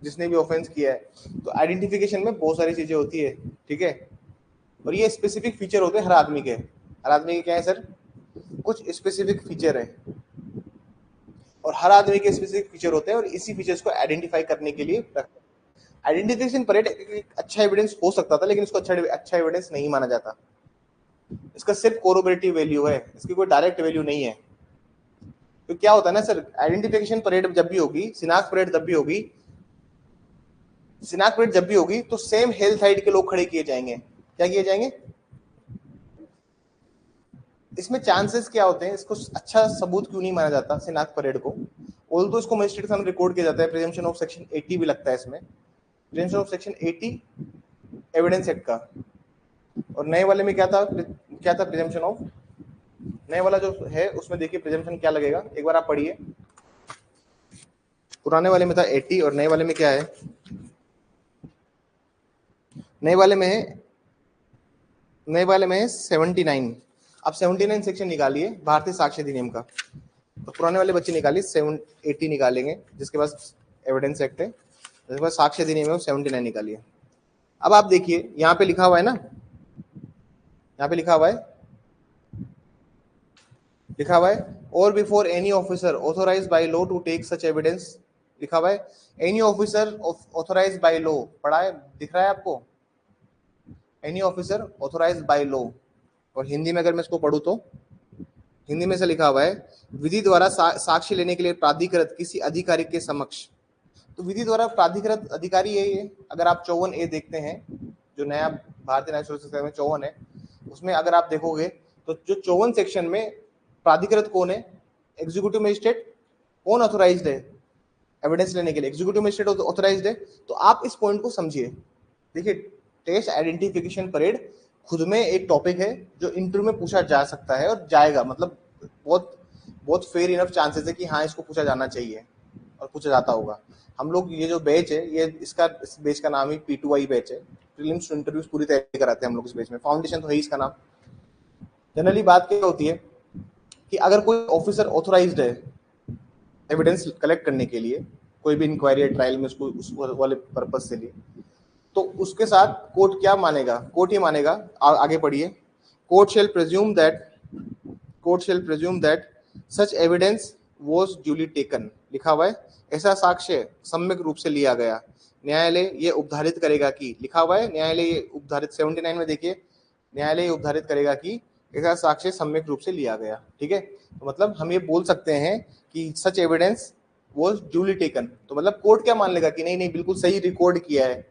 जिसने भी ऑफेंस किया है, तो आइडेंटिफिकेशन में बहुत सारी चीजें होती है, ठीक है। और ये स्पेसिफिक फीचर होते हैं हर आदमी के, क्या है सर, कुछ स्पेसिफिक फीचर है, और हर आदमी के स्पेसिफिक फीचर होते हैं, और इसी फीचर्स को आइडेंटिफाई करने के लिए रखते हैं। आइडेंटिफिकेशन परेड एक अच्छा एविडेंस हो सकता था, लेकिन इसको अच्छा एविडेंस नहीं माना जाता। इसका सिर्फ कोरोबरेटिव वैल्यू है, इसकी कोई डायरेक्ट वैल्यू नहीं है। तो क्या होता है ना सर, आइडेंटिफिकेशन परेड जब भी होगी, शिनाख्त परेड जब भी होगी, शिनाख्त परेड जब भी होगी तो सेम हेल्थ हाइट के लोग खड़े किए जाएंगे। क्या किए जाएंगे? इसमें चांसेस क्या होते हैं, इसको अच्छा सबूत क्यों नहीं माना जाता शिनाख्त परेड को? ऑल्दो इसको मजिस्ट्रेट के सामने रिकॉर्ड किया जाता है, प्रिजम्पशन ऑफ सेक्शन 80 भी लगता है इसमें, presumption of section 80 evidence act का। और नए वाले में क्या था प्रिजम्पशन ऑफ, नए वाला जो है उसमें देखिए प्रिजम्पशन क्या लगेगा, एक बार आप पढ़िए। पुराने वाले में था 80 और नए वाले में क्या है? नए वाले में है 79। आप 79 सेक्शन निकालिए भारतीय साक्ष्य अधिनियम का, तो पुराने वाले बच्चे निकालिए 80 निकालेंगे, जिसके पास एविडेंस एक्ट है, जिसके पास साक्ष्य अधिनियम है 79 निकालिए। अब आप देखिए यहाँ पे लिखा हुआ है ना, यहाँ पे लिखा हुआ है और before any officer authorised by law to take such evidence, लिखा हुआ है any officer authorised by law, पढ़ा है, दिख रहा है आपको? Any officer authorised by law. और हिंदी में अगर मैं इसको पढ़ूं तो हिंदी में से लिखा हुआ है विधि द्वारा साक्ष्य लेने के लिए प्राधिकृत किसी अधिकारी के समक्ष। तो विधि द्वारा प्राधिकृत अधिकारी है ये। अगर आप 54A देखते हैं, जो नया भारतीय न्याय सुरक्षा में 54 है, उसमें अगर आप देखोगे तो जो 54 सेक्शन में प्राधिकृत कौन है? Executive magistrate. कौन ऑथोराइज्ड है एविडेंस लेने के लिए? एग्जीक्यूटिव मजिस्ट्रेट ऑथोराइज्ड है। तो आप इस पॉइंट को समझिए। देखिए, टेस्ट आइडेंटिफिकेशन परेड खुद में एक टॉपिक है जो इंटरव्यू में पूछा जा सकता है और जाएगा, मतलब बहुत बहुत फेयर इनफ चांसेस है कि हाँ इसको पूछा जाना चाहिए और पूछा जाता होगा। हम लोग ये जो बैच है, ये इस बैच का नाम ही P2I बैच है, प्रीलिम्स टू इंटरव्यूज पूरी तैयारी कराते हैं हम लोग इस बैच में। फाउंडेशन तो है इसका नाम। जनरली बात क्या होती है कि अगर कोई ऑफिसर ऑथोराइज्ड है एविडेंस कलेक्ट करने के लिए, कोई भी इंक्वायरी या ट्रायल में उसको उस वाले पर्पज से लिए, तो उसके साथ कोर्ट क्या मानेगा? कोर्ट ये मानेगा, आगे पढ़िए, court shall presume that such evidence was duly taken, लिखा हुआ है ऐसा साक्ष्य सम्यक रूप से लिया गया। न्यायालय ये उपधारित करेगा कि, लिखा हुआ है न्यायालय ये उपधारित, 79 में देखिए, न्यायालय ये उपधारित करेगा कि ऐसा साक्ष्य सम्यक रूप से लिया गया। ठीक है, तो मतलब हम ये बोल सकते हैं कि सच एविडेंस वॉज ड्यूली टेकन। तो मतलब कोर्ट क्या मान लेगा कि नहीं नहीं बिल्कुल सही रिकॉर्ड किया है।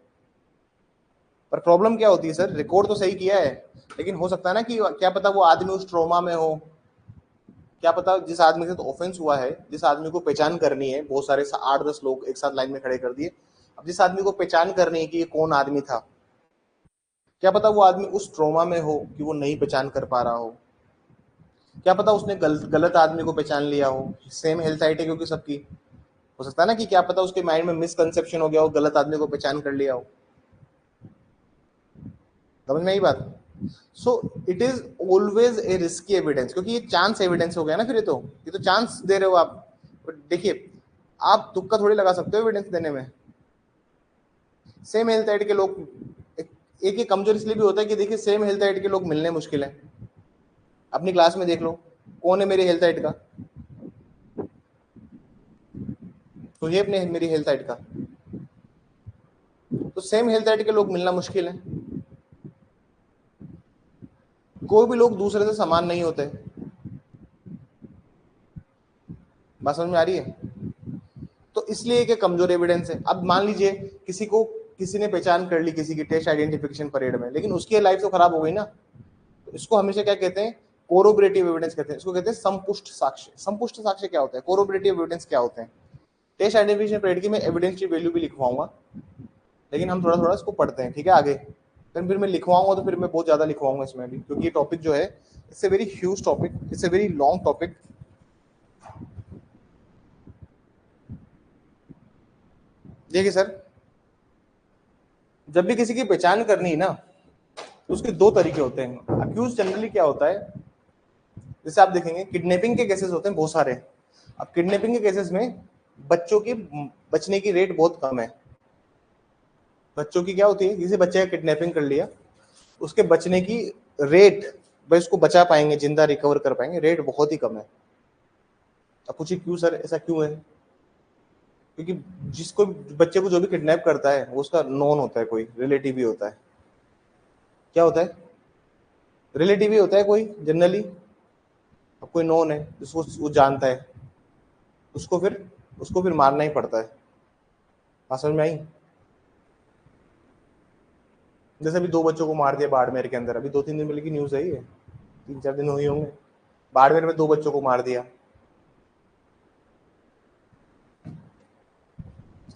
पर प्रॉब्लम क्या होती है सर, रिकॉर्ड तो सही किया है, लेकिन हो सकता है ना कि क्या पता वो आदमी उस ट्रॉमा में हो, क्या पता जिस आदमी से तो ऑफेंस हुआ है, जिस आदमी को पहचान करनी है, बहुत सारे 8-10 लोग एक साथ लाइन में खड़े कर दिए, अब जिस आदमी को पहचान करनी है कि ये कौन आदमी था, क्या पता वो आदमी उस ट्रॉमा में हो कि वो नहीं पहचान कर पा रहा हो, क्या पता उसने गलत आदमी को पहचान लिया हो। सेम हेल्थ हाइट है क्योंकि सबकी, हो सकता है ना कि क्या पता उसके माइंड में मिसकंसेप्शन हो गया हो, गलत आदमी को पहचान कर लिया हो। समझ में आई बात? So it is always a risky evidence, क्योंकि ये चांस एविडेंस हो गया ना, फिर ये तो चांस दे रहे हो आप। देखिए, आप तुक्का थोड़ी लगा सकते हो एविडेंस देने में। सेम हेल्थ हाइट के लोग, एक ये कमजोर इसलिए भी होता है कि देखिए सेम हेल्थ हाइट के लोग मिलने मुश्किल है। अपनी क्लास में देख लो कौन है मेरे हेल्थ हाइट का, तो ये अपने मेरी हेल्थ हाइट का, तो सेम हेल्थ हाइट के लोग मिलना मुश्किल है। कोई भी लोग दूसरे से समान नहीं होते। बात समझ में आ रही है? तो इसलिए एक कमजोर एविडेंस है। अब मान लीजिए किसी ने पहचान कर ली किसी की टेस्ट आइडेंटिफिकेशन परेड में, लेकिन उसकी लाइफ तो खराब हो गई ना। तो इसको हमेशा क्या कहते हैं? कोरोबरेटिव एविडेंस कहते हैं। इसको कहते हैं संपुष्ट साक्ष्य। संपुष्ट साक्ष्य क्या होता है? कोरोबरेटिव एविडेंस क्या होते हैं? टेस्ट आइडेंटिफिकेशन परेड की मैं एविडेंस की वैल्यू भी लिखवाऊंगा, लेकिन हम थोड़ा थोड़ा इसको पढ़ते हैं, ठीक है? आगे फिर मैं लिखवाऊंगा तो फिर मैं बहुत ज्यादा लिखवाऊंगा इसमें भी, क्योंकि ये टॉपिक जो है it's a very huge topic, it's a very long topic. देखिए सर, जब भी किसी की पहचान करनी है ना, तो उसके दो तरीके होते हैं। अक्यूज जनरली क्या होता है, जैसे आप देखेंगे किडनैपिंग के केसेस होते हैं बहुत सारे। अब किडनैपिंग के केसेस में बच्चों की बचने की रेट बहुत कम है। बच्चों की क्या होती है, किसी बच्चे का किडनैपिंग कर लिया, उसके बचने की रेट, भाई उसको बचा पाएंगे, जिंदा रिकवर कर पाएंगे, रेट बहुत ही कम है। अब पूछिए क्यों सर, ऐसा क्यों है? क्योंकि जिसको बच्चे को जो भी किडनैप करता है वो उसका नॉन होता है, कोई रिलेटिव ही होता है। क्या होता है? रिलेटिव ही होता है कोई जनरली। अब कोई नॉन है जिसको वो जानता है, उसको फिर मारना ही पड़ता है। बात समझ में आई? जैसे अभी 2 बच्चों को मार दिया बाड़मेर के अंदर, अभी 2-3 दिन पहले की न्यूज है ये, 3-4 दिन हुए होंगे। बाड़मेर में 2 बच्चों को मार दिया।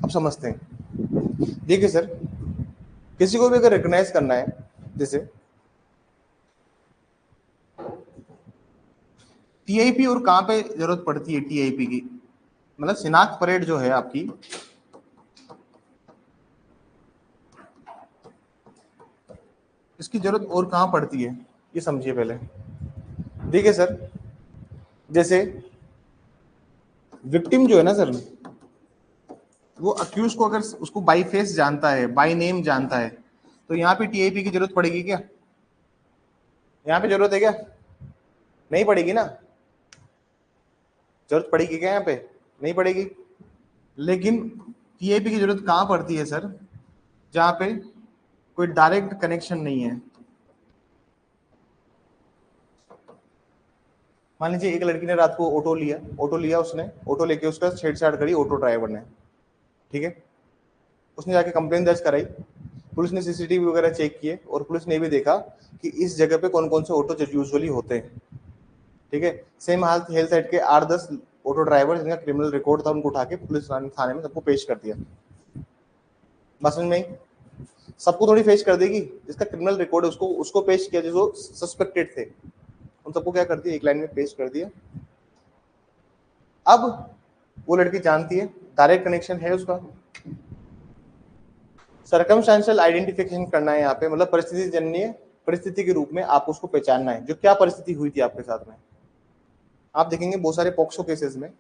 अब समझते हैं। देखिए सर, किसी को भी अगर रिकॉग्नाइज करना है, जैसे टीआईपी, और कहां पे जरूरत पड़ती है टीआईपी की, मतलब शिनाख्त परेड जो है आपकी, इसकी जरूरत और कहां पड़ती है ये समझिए पहले। देखिए सर, जैसे विक्टिम जो है ना सर, वो अक्यूज को अगर उसको बाई फेस जानता है, बाई नेम जानता है, तो यहाँ पे टीआईपी की जरूरत पड़ेगी क्या? यहाँ पे जरूरत है क्या? नहीं पड़ेगी ना। जरूरत पड़ेगी क्या यहाँ पे? नहीं पड़ेगी। लेकिन टीआईपी की जरूरत कहां पड़ती है सर? जहां पे कोई डायरेक्ट कनेक्शन नहीं है। मान लीजिए एक लड़की ने रात को ऑटो लिया उसने, ऑटो लेके उसका छेड़छाड़ करी ऑटो ड्राइवर ने, ठीक है। उसने जाके कंप्लेन दर्ज कराई, पुलिस ने सीसीटीवी वगैरह चेक किए, और पुलिस ने भी देखा कि इस जगह पे कौन कौन से ऑटो यूजुअली होते हैं, ठीक है। सेम हाल हेल्थ साइड के 8-10 ऑटो ड्राइवर जिनका क्रिमिनल रिकॉर्ड था, उनको उठा के पुलिस थाने में सबको पेश कर दिया। बस में ही सबको थोड़ी पेश कर देगी, जिसका क्रिमिनल रिकॉर्ड है उसको उसको पेश किया, जो सस्पेक्टेड थे उन सबको क्या कर दिया, एक लाइन में पेश कर दिया। अब वो लड़की जानती है डायरेक्ट कनेक्शन है उसका। सर्कमस्टेंशियल आइडेंटिफिकेशन करना है यहाँ पे, मतलब परिस्थिति जन्य, परिस्थिति के रूप में आपको उसको पहचानना है, जो क्या परिस्थिति हुई थी आपके साथ में। आप देखेंगे बहुत सारे पॉक्सो केसेस में,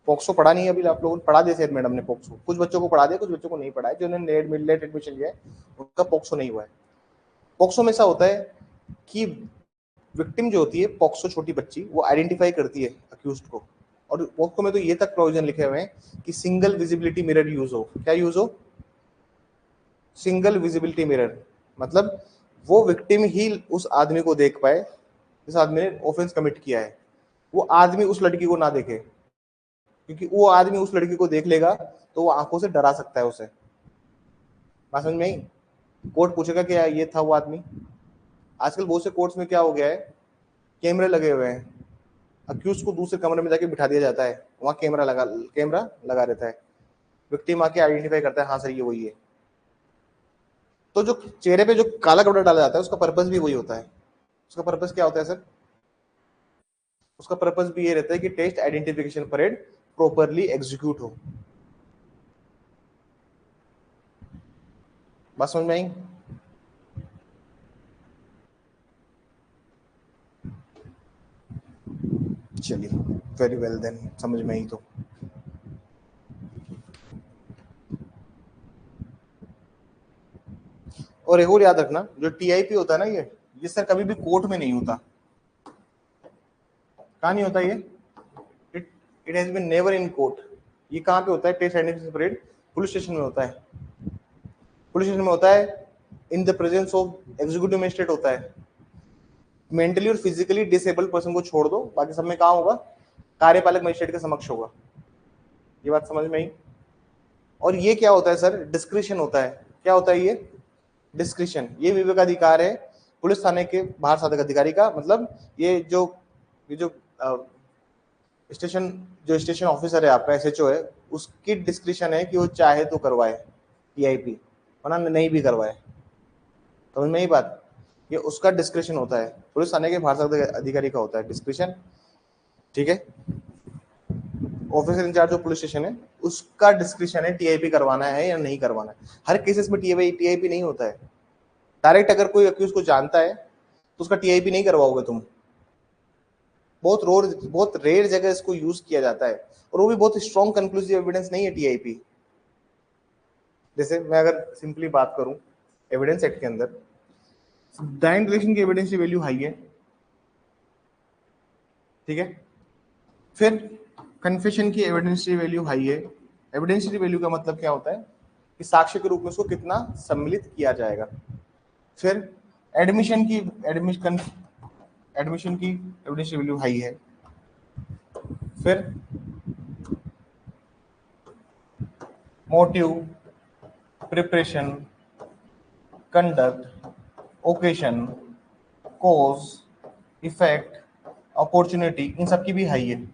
पॉक्सो पढ़ा नहीं है अभी आप लोगों ने, पढ़ा दिया शायद मैडम ने पॉक्सो, कुछ बच्चों को पढ़ा दिया, कुछ बच्चों को नहीं पढ़ा है, जो उन्होंने लेट एडमिशन लिया है उनका पॉक्सो नहीं हुआ है। पॉक्सो में ऐसा होता है कि विक्टिम जो होती है पॉक्सो छोटी बच्ची, वो आइडेंटिफाई करती है अक्यूज्ड को, और पॉक्सो में तो ये तक प्रोविजन लिखे हुए हैं कि सिंगल विजिबिलिटी मिरर यूज हो। क्या यूज हो? सिंगल विजिबिलिटी मिरर, मतलब वो विक्टिम ही उस आदमी को देख पाए जिस आदमी ने ऑफेंस कमिट किया है, वो आदमी उस लड़की को ना देखे, क्योंकि वो आदमी उस लड़की को देख लेगा तो वो आंखों से डरा सकता है उसे। बात समझ में आई? कोर्ट पूछेगा कि ये था वो आदमी। आजकल बहुत से कोर्ट्स में क्या हो गया है, कैमरे लगे हुए हैं, अक्यूज को दूसरे कमरे में जाके बिठा दिया जाता है, वहां कैमरा लगा रहता है, विक्टिम आके आइडेंटिफाई करता है, हाँ सर ये वही है। तो जो चेहरे पे जो काला कपड़ा डाला जाता है उसका पर्पस भी वही होता है। उसका पर्पस क्या होता है सर? उसका पर्पस भी ये रहता है कि test identification parade properly execute हो। बात समझ में आई? चलिए, वेरी वेल देन, समझ में आई तो। और एक और याद रखना, जो टीआईपी होता है ना, ये सर कभी भी कोर्ट में नहीं होता। कहाँ नहीं होता ये? It has been never in court. ये कहाँ पे होता है test identification parade? Police station में होता है। पुलिस स्टेशन में होता है in the presence of executive magistrate होता है। मेंटली और फिजिकली डिसेबल्ड पर्सन को छोड़ दो, बाकी सब में कहाँ होगा? कार्यपालक मजिस्ट्रेट के समक्ष होगा। ये बात समझ में आई? और ये क्या होता है सर? डिस्क्रिशन होता है। क्या होता है ये? डिस्क्रिशन। ये विवेकाधिकार है पुलिस थाने के बाहर साधक अधिकारी का, मतलब ये जो स्टेशन ऑफिसर है आपका, एसएचओ है, उसकी डिस्क्रिशन है कि वो चाहे तो करवाए टीआईपी, वरना नहीं भी करवाए। समझ में ही बात? ये उसका डिस्क्रिशन होता है, पुलिस थाने के बाहर साधक अधिकारी का होता है डिस्क्रिशन, ठीक है। ऑफिसर इंचार्ज जो पुलिस स्टेशन है उसका डिस्क्रिशन है टीआईपी करवाना है या नहीं करवाना है। हर केसेस में टीआईपी नहीं होता है डायरेक्ट। अगर कोई अक्यूज को जानता है तो उसका टीआईपी नहीं करवाओगे तुम। बहुत रेयर जगह इसको यूज किया जाता है, और वो भी बहुत स्ट्रॉन्ग कंक्लूसिव एविडेंस नहीं है टीआईपी। जैसे मैं अगर सिंपली बात करूं, एविडेंस एक्ट के अंदर डायरेक्ट रिलेशन की एविडेंस की वैल्यू हाई है, ठीक है। फिर कन्फेशन की एविडेंस की वैल्यू हाई है, एविडेंशियरी वैल्यू का मतलब क्या होता है कि साक्ष्य के रूप में उसको कितना सम्मिलित किया जाएगा। फिर एडमिशन की एविडेंशियरी वैल्यू हाई है। फिर मोटिव, प्रिपरेशन, कंडक्ट, ओकेशन, कोज, इफेक्ट, अपॉर्चुनिटी, इन सब की भी हाई है।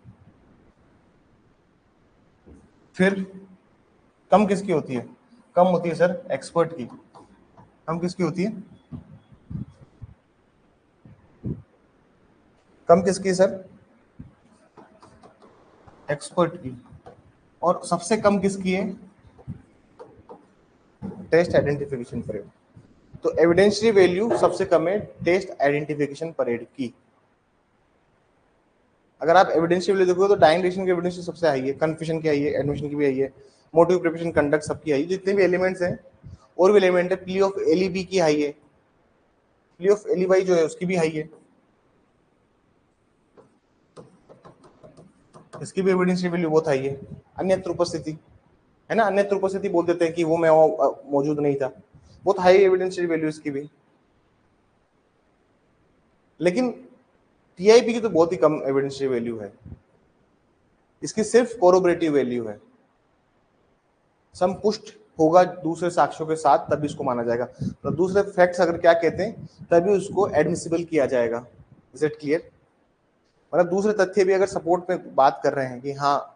फिर कम किसकी होती है? कम होती है सर एक्सपर्ट की। कम किसकी होती है? कम किसकी है सर? एक्सपर्ट की। और सबसे कम किसकी है? Test identification parade. तो एविडेंशियरी वैल्यू सबसे कम है टेस्ट आइडेंटिफिकेशन परेड की। अगर आप एविडेंशियरी वैल्यू देखोगे तो डायरेक्शन की एविडेंस सबसे हाई है, कन्फ्यूजन की हाई है, एडमिशन की भी हाई है, मोटिव, प्रिपरेशन, कंडक्ट सबकी हाई है। जितने भी एलिमेंट्स हैं और भी एलिमेंट है, प्ली ऑफ एलईबी की हाई है, प्ली ऑफ एलीबाई जो है उसकी भी हाई है, इसकी भी एविडेंशियरी वैल्यू बहुत हाई है। अन्यत्र उपस्थिति है ना, अन्यत्र उपस्थिति बोल देते हैं कि वो मैं मौजूद नहीं था, बहुत हाई एविडेंशियरी वैल्यू इसकी भी। लेकिन टीआईपी की तो बहुत ही कम एविडेंशियरी वैल्यू है, इसकी सिर्फ कोरोबरेटिव वैल्यू है। संपुष्ट होगा दूसरे साक्ष्यों के साथ तभी इसको माना जाएगा, तो दूसरे फैक्ट्स अगर क्या कहते हैं तभी उसको एडमिसिबल किया जाएगा। Is it clear? मतलब दूसरे तथ्य भी अगर सपोर्ट में बात कर रहे हैं कि हाँ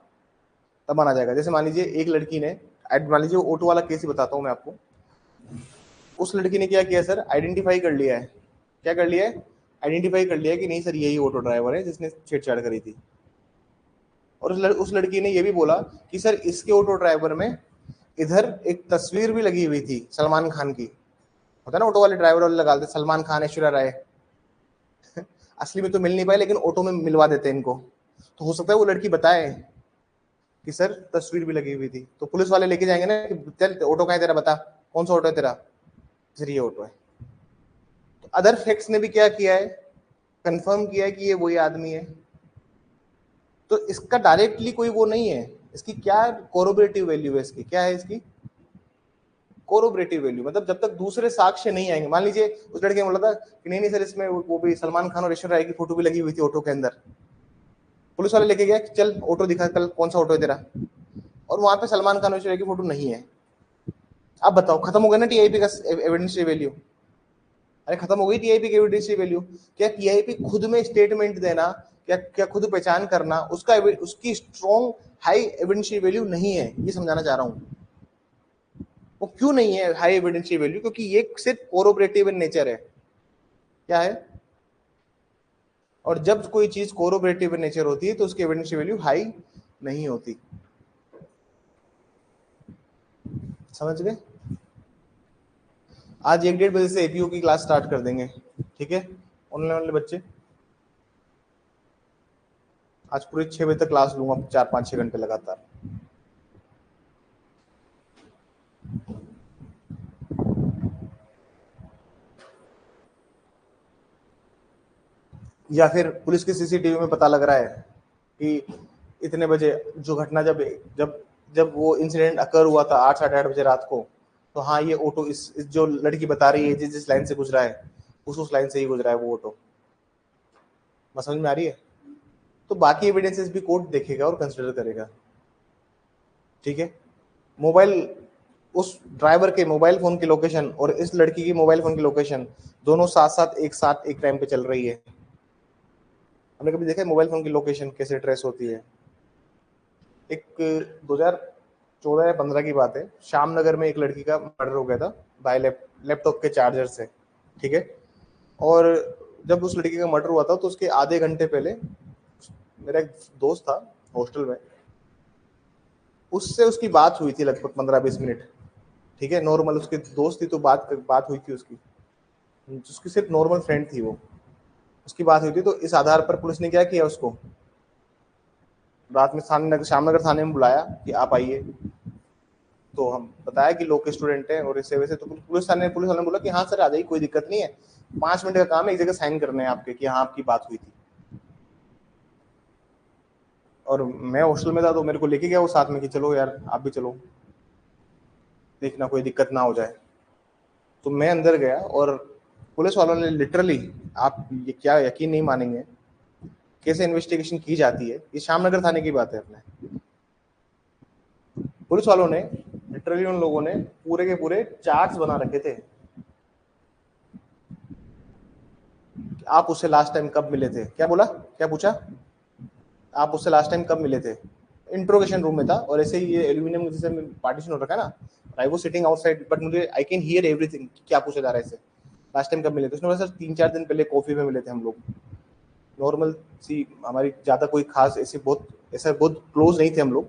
तब माना जाएगा। जैसे मान लीजिए एक लड़की ने, मान लीजिए ऑटो वाला केस ही बताता हूँ मैं आपको। उस लड़की ने क्या किया सर, आइडेंटिफाई कर लिया है। क्या कर लिया है? आइडेंटिफाई कर लिया है कि नहीं सर यही ऑटो ड्राइवर है जिसने छेड़छाड़ करी थी। और उस लड़की ने यह भी बोला कि सर इसके ऑटो ड्राइवर में इधर एक तस्वीर भी लगी हुई थी सलमान खान की। होता है ना ऑटो वाले ड्राइवर वाले लगा देते सलमान खान, ऐश्वर्या राय। असली में तो मिल नहीं पाए लेकिन ऑटो में मिलवा देते हैं इनको। तो हो सकता है वो लड़की बताए कि सर तस्वीर भी लगी हुई थी, तो पुलिस वाले लेके जाएंगे ना कि चल ऑटो कहाँ है तेरा, बता कौन सा ऑटो है तेरा, सर ये ऑटो है। तो अदर फैक्ट्स ने भी क्या किया है, कंफर्म किया है कि ये वही आदमी है। तो इसका डायरेक्टली कोई वो नहीं है, इसकी क्या कोरोबरेटिव वैल्यू है, इसकी क्या है, इसकी कोरोबरेटिव वैल्यू। मतलब जब तक दूसरे साक्ष्य नहीं आएंगे, मान लीजिए उस लड़के ने बोला था कि नहीं नहीं सर इसमें वो भी सलमान खान और ऐश्वर्या राय की फोटो भी लगी हुई थी ऑटो के अंदर। पुलिस वाले लेके गया चल ऑटो दिखा, कल कौन सा ऑटो है तेरा, और वहां पे सलमान खान और ऐश्वर्या की फोटो नहीं है। अब बताओ खत्म हो गया ना टीआईपी का एविडेंशियरी वैल्यू? अरे खत्म हो गई टीआईपी की एविडेंशियरी वैल्यू। क्या टीआईपी खुद में स्टेटमेंट देना, क्या क्या खुद पहचान करना, उसका उसकी स्ट्रॉन्ग हाई एविडेंशियरी वैल्यू नहीं है, ये समझाना चाह रहा हूं। वो क्यों नहीं है हाई एविडेंशियरी वैल्यू? क्योंकि ये सिर्फ कोरोबरेटिव इन नेचर है। क्या है? और जब कोई चीज कोरोबरेटिव इन नेचर होती है तो उसकी एविडेंशियरी वैल्यू हाई नहीं होती। समझ गए? आज 1-1:30 बजे से एपीओ की क्लास स्टार्ट कर देंगे, ठीक है? ऑनलाइन वाले बच्चे आज पूरे 6 बजे तक क्लास लूंगा, 4-5-6 घंटे लगातार। या फिर पुलिस के सीसीटीवी में पता लग रहा है कि इतने बजे जो घटना, जब जब जब वो इंसिडेंट अकर हुआ था 8-8:30 बजे रात को, तो हाँ ये ऑटो इस जो लड़की बता रही है जिस जिस लाइन से गुजरा है उस लाइन से ही गुजरा है वो ऑटो। बस समझ में आ रही है? तो बाकी एविडेंसेस भी कोर्ट देखेगा और कंसिडर करेगा, ठीक है? मोबाइल, उस ड्राइवर के मोबाइल फोन की लोकेशन और इस लड़की की मोबाइल फोन की लोकेशन दोनों साथ साथ एक टाइम पे चल रही है। हमने कभी देखा है मोबाइल फोन की लोकेशन कैसे ट्रेस होती है? एक 2014 या 15 की बात है, श्यामनगर में एक लड़की का मर्डर हो गया था बाय लैपटॉप के चार्जर से, ठीक है? और जब उस लड़की का मर्डर हुआ था तो उसके आधे घंटे पहले मेरा एक दोस्त था हॉस्टल में, उससे उसकी बात हुई थी लगभग 15-20 मिनट, ठीक है? नॉर्मल उसकी दोस्त थी तो बात हुई थी उसकी सिर्फ नॉर्मल फ्रेंड थी वो, उसकी बात हुई थी। तो इस आधार पर पुलिस ने क्या किया, उसको रात में श्यामनगर थाने में बुलाया कि आप आइए। तो हम बताया कि लोग स्टूडेंट हैं और इससे वैसे, तो पुलिस वाले ने बोला कि हाँ सर आ जाइए, कोई दिक्कत नहीं है, 5 मिनट का काम है, एक जगह साइन करने हैं आपके कि हाँ आपकी बात हुई थी। और मैं हॉस्टल में था तो मेरे को लेके गया वो साथ में कि चलो यार आप भी चलो, देखना कोई दिक्कत ना हो जाए। तो मैं अंदर गया और पुलिस वालों ने लिटरली, आप ये क्या यकीन नहीं मानेंगे कैसे इन्वेस्टिगेशन की जाती है। ये श्यामनगर थाने की बात है अपने। पुलिस वालों ने लिटरली, उन लोगों ने पूरे के पूरे चार्ट्स बना रखे थे। आप उससे लास्ट टाइम कब मिले थे, क्या बोला, क्या पूछा, आप उससे लास्ट टाइम कब मिले थे। इंट्रोगेशन रूम में था और ऐसे ही ये एल्यूमिनियम जैसे पार्टीशन हो रखा है ना, I was sitting outside but मुझे आई कैन हियर एवरीथिंग, क्या पूछा जा रहा है इससे, लास्ट टाइम कब मिले थे। उसने बोला सर 3-4 दिन पहले कॉफी में मिले थे हम लोग, नॉर्मल सी हमारी, ज्यादा कोई खास ऐसे बहुत ऐसा बहुत क्लोज नहीं थे हम लोग,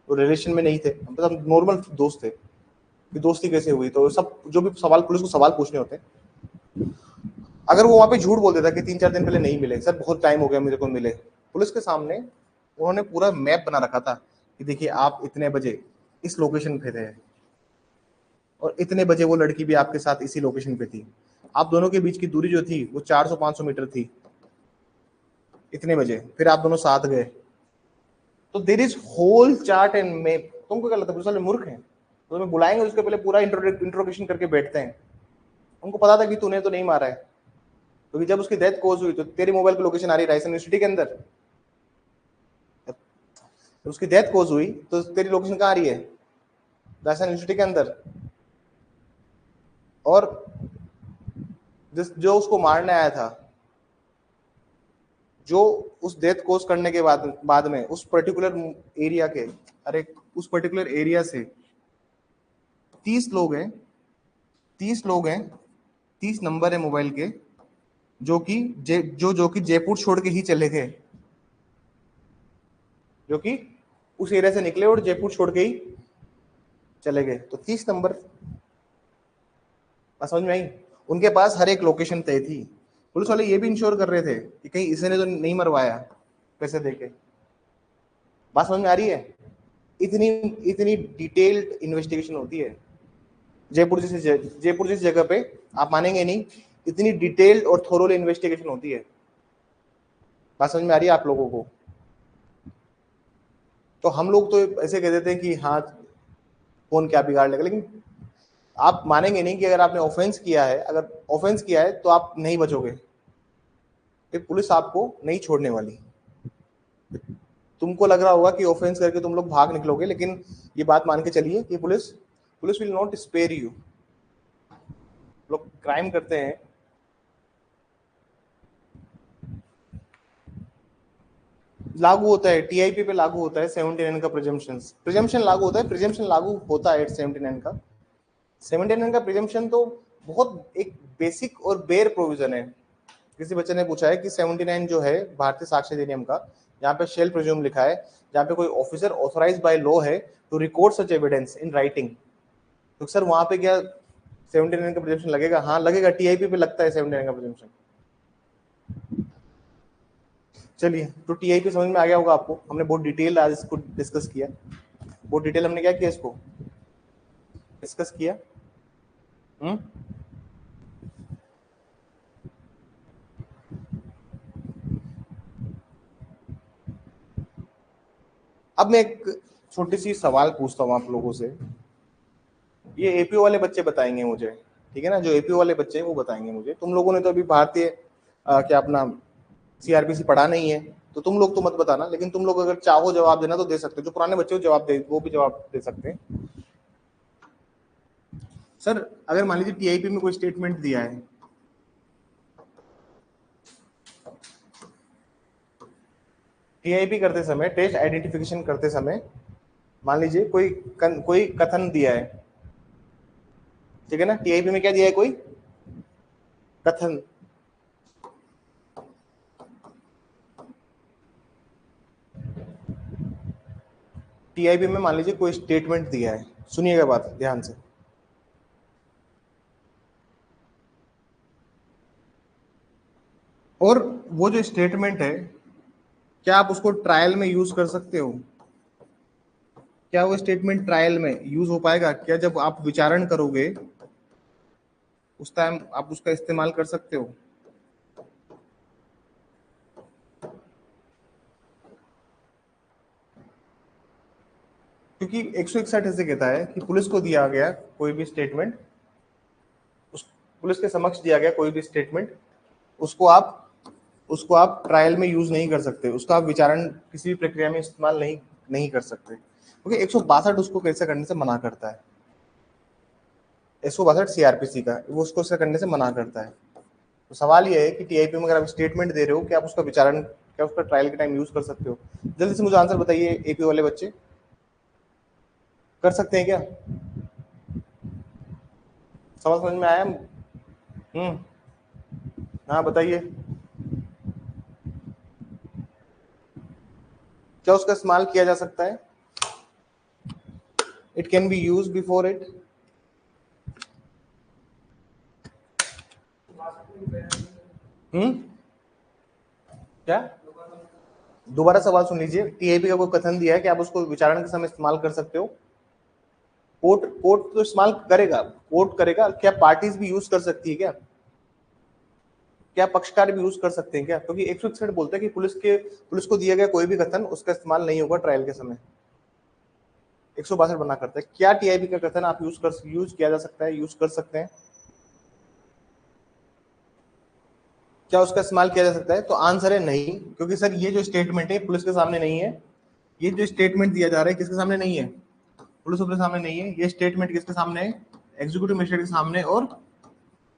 तो रिलेशन में नहीं थे हम, बस हम नॉर्मल दोस्त थे। कि दोस्ती कैसे हुई, तो सब जो भी सवाल पुलिस को सवाल पूछने होते हैं। अगर वो वहां पे झूठ बोल देता कि 3-4 दिन पहले नहीं मिले सर, बहुत टाइम हो गया मेरे को मिले, पुलिस के सामने उन्होंने पूरा मैप बना रखा था कि देखिए आप इतने बजे इस लोकेशन पे थे और इतने बजे वो लड़की भी आपके साथ इसी लोकेशन पे थी, आप दोनों के बीच की दूरी जो थी वो 400-500 मीटर थी, इतने बजे फिर आप दोनों साथ गए। तो there is whole chart and map. तुमको क्या लगता है पुलिस वाले मूर्ख हैं, तो तुम्हें बुलाएंगे उसके पहले पूरा इंट्रोगेशन करके बैठते हैं। उनको पता था कि तूने तो नहीं मारा है, क्योंकि जब उसकी डेथ कोज हुई तो तेरी मोबाइल की लोकेशन आ रही है राजस्थान यूनिवर्सिटी के अंदर, तो उसकी डेथ कोज हुई तो तेरी लोकेशन कहाँ आ रही है, राजस्थान यूनिवर्सिटी के अंदर। और जिस जो उसको मारने आया था, जो उस डेथ कोज करने के बाद में उस पर्टिकुलर एरिया के, अरे उस पर्टिकुलर एरिया से 30 लोग हैं, 30 लोग हैं, 30 नंबर है मोबाइल के, जो कि जो कि जयपुर छोड़ के ही चले गए, जो कि उस एरिया से निकले और जयपुर छोड़ के ही चले गए। तो 30 नंबर, बात समझ में आई। उनके पास हर एक लोकेशन तय थी। पुलिस वाले ये भी इंश्योर कर रहे थे कि कहीं इसने तो नहीं मरवाया पैसे देके। बात समझ में आ रही है। इतनी इतनी डिटेल्ड इन्वेस्टिगेशन होती है जयपुर जैसी जगह पे, आप मानेंगे नहीं, इतनी डिटेल्ड और थोरोली इन्वेस्टिगेशन होती है। बात समझ में आ रही है आप लोगों को। तो हम लोग तो ऐसे कह देते हैं कि हाँ कौन क्या बिगाड़ लेगा, लेकिन आप मानेंगे नहीं कि अगर आपने ऑफेंस किया है, अगर ऑफेंस किया है तो आप नहीं बचोगे, फिर पुलिस आपको नहीं छोड़ने वाली। तुमको लग रहा होगा कि ऑफेंस करके तुम लोग भाग निकलोगे, लेकिन ये बात मान के चलिए कि police police will not spare you. लोग क्राइम करते हैं, लागू होता है टीआईपी पे, लागू होता है 79 का प्रिजम्पशन लागू होता है, प्रिजम्पशन लागू होता है 79 का। 79 का प्रिजम्पशन तो बहुत एक बेसिक और बेयर प्रोविजन है। किसी बच्चे ने पूछा है कि 79 जो है भारतीय साक्ष्य अधिनियम का, जहाँ पे शेल प्रिज्यूम लिखा है, जहाँ पे कोई ऑफिसर ऑथराइज बाय लॉ है to record such evidence in writing, तो सर वहां पे क्या 79 का प्रिजम्पशन लगेगा? हाँ लगेगा, टीआईपी पे लगता है 79 का प्रिजम्पशन। चलिए, तो टीआईपी समझ में आ गया होगा आपको। हमने बहुत डिटेल आज इसको डिस्कस किया, बहुत डिटेल हमने क्या किया, इसको डिस्कस किया। हम्म। अब मैं एक छोटी सी सवाल पूछता हूँ आप लोगों से, ये एपीओ वाले बच्चे बताएंगे मुझे, ठीक है ना, जो एपीओ वाले बच्चे हैं वो बताएंगे मुझे। तुम लोगों ने तो अभी भारतीय क्या अपना सीआरपीसी पढ़ा नहीं है, तो तुम लोग तो मत बताना, लेकिन तुम लोग अगर चाहो जवाब देना तो दे सकते हो, जो पुराने बच्चे को जवाब दे वो भी जवाब दे सकते हैं। सर अगर मान लीजिए टीआईपी में कोई स्टेटमेंट दिया है, टीआईपी करते समय, टेस्ट आइडेंटिफिकेशन करते समय, मान लीजिए कोई कथन दिया है, ठीक है ना, टीआईपी में क्या दिया है, कोई कथन। टीआईपी में मान लीजिए कोई स्टेटमेंट दिया है, सुनिएगा बात ध्यान से। और वो जो स्टेटमेंट है, क्या आप उसको ट्रायल में यूज कर सकते हो? क्या वो स्टेटमेंट ट्रायल में यूज हो पाएगा क्या? जब आप विचारण करोगे उस टाइम आप उसका इस्तेमाल कर सकते हो? क्योंकि 161 ऐसे कहता है कि पुलिस को दिया गया कोई भी स्टेटमेंट, उस पुलिस के समक्ष दिया गया कोई भी स्टेटमेंट, उसको आप ट्रायल में यूज नहीं कर सकते, उसका आप विचारण किसी भी प्रक्रिया में इस्तेमाल नहीं कर सकते, क्योंकि 162 उसको कैसे करने से मना करता है। 162 सीआरपीसी का वो उसको ऐसा करने से मना करता है। तो सवाल ये है कि टीआईपी में अगर आप स्टेटमेंट दे रहे हो, क्या आप उसका विचारण, क्या उसका ट्रायल के टाइम यूज कर सकते हो? जल्दी से मुझे आंसर बताइए, एपी वाले बच्चे कर सकते हैं क्या? समझ में आया? हाँ बताइए, क्या उसका इस्तेमाल किया जा सकता है? It can be use before it. क्या? दोबारा सवाल सुन लीजिए। टीआईपी का कोई कथन दिया है कि आप उसको विचारण के समय इस्तेमाल कर सकते हो। कोर्ट तो इस्तेमाल करेगा, कोर्ट करेगा। क्या पार्टीज भी यूज कर सकती है क्या? क्या पक्षकार भी यूज कर सकते हैं क्या? क्योंकि 161 बोलता है कि पुलिस को दिया गया कोई भी कथन उसका इस्तेमाल नहीं होगा ट्रायल के समय। 162 बना करता है। क्या टीआईपी का कथन आप यूज किया जा सकता है, यूज कर सकते हैं? क्या उसका इस्तेमाल किया जा सकता है? तो आंसर है नहीं, क्योंकि सर ये जो स्टेटमेंट है पुलिस के सामने नहीं है। ये जो स्टेटमेंट दिया जा रहा है किसके सामने नहीं है? पुलिस के सामने नहीं है। ये स्टेटमेंट किसके सामने है? एग्जीक्यूटिव मजिस्ट्रेट के सामने और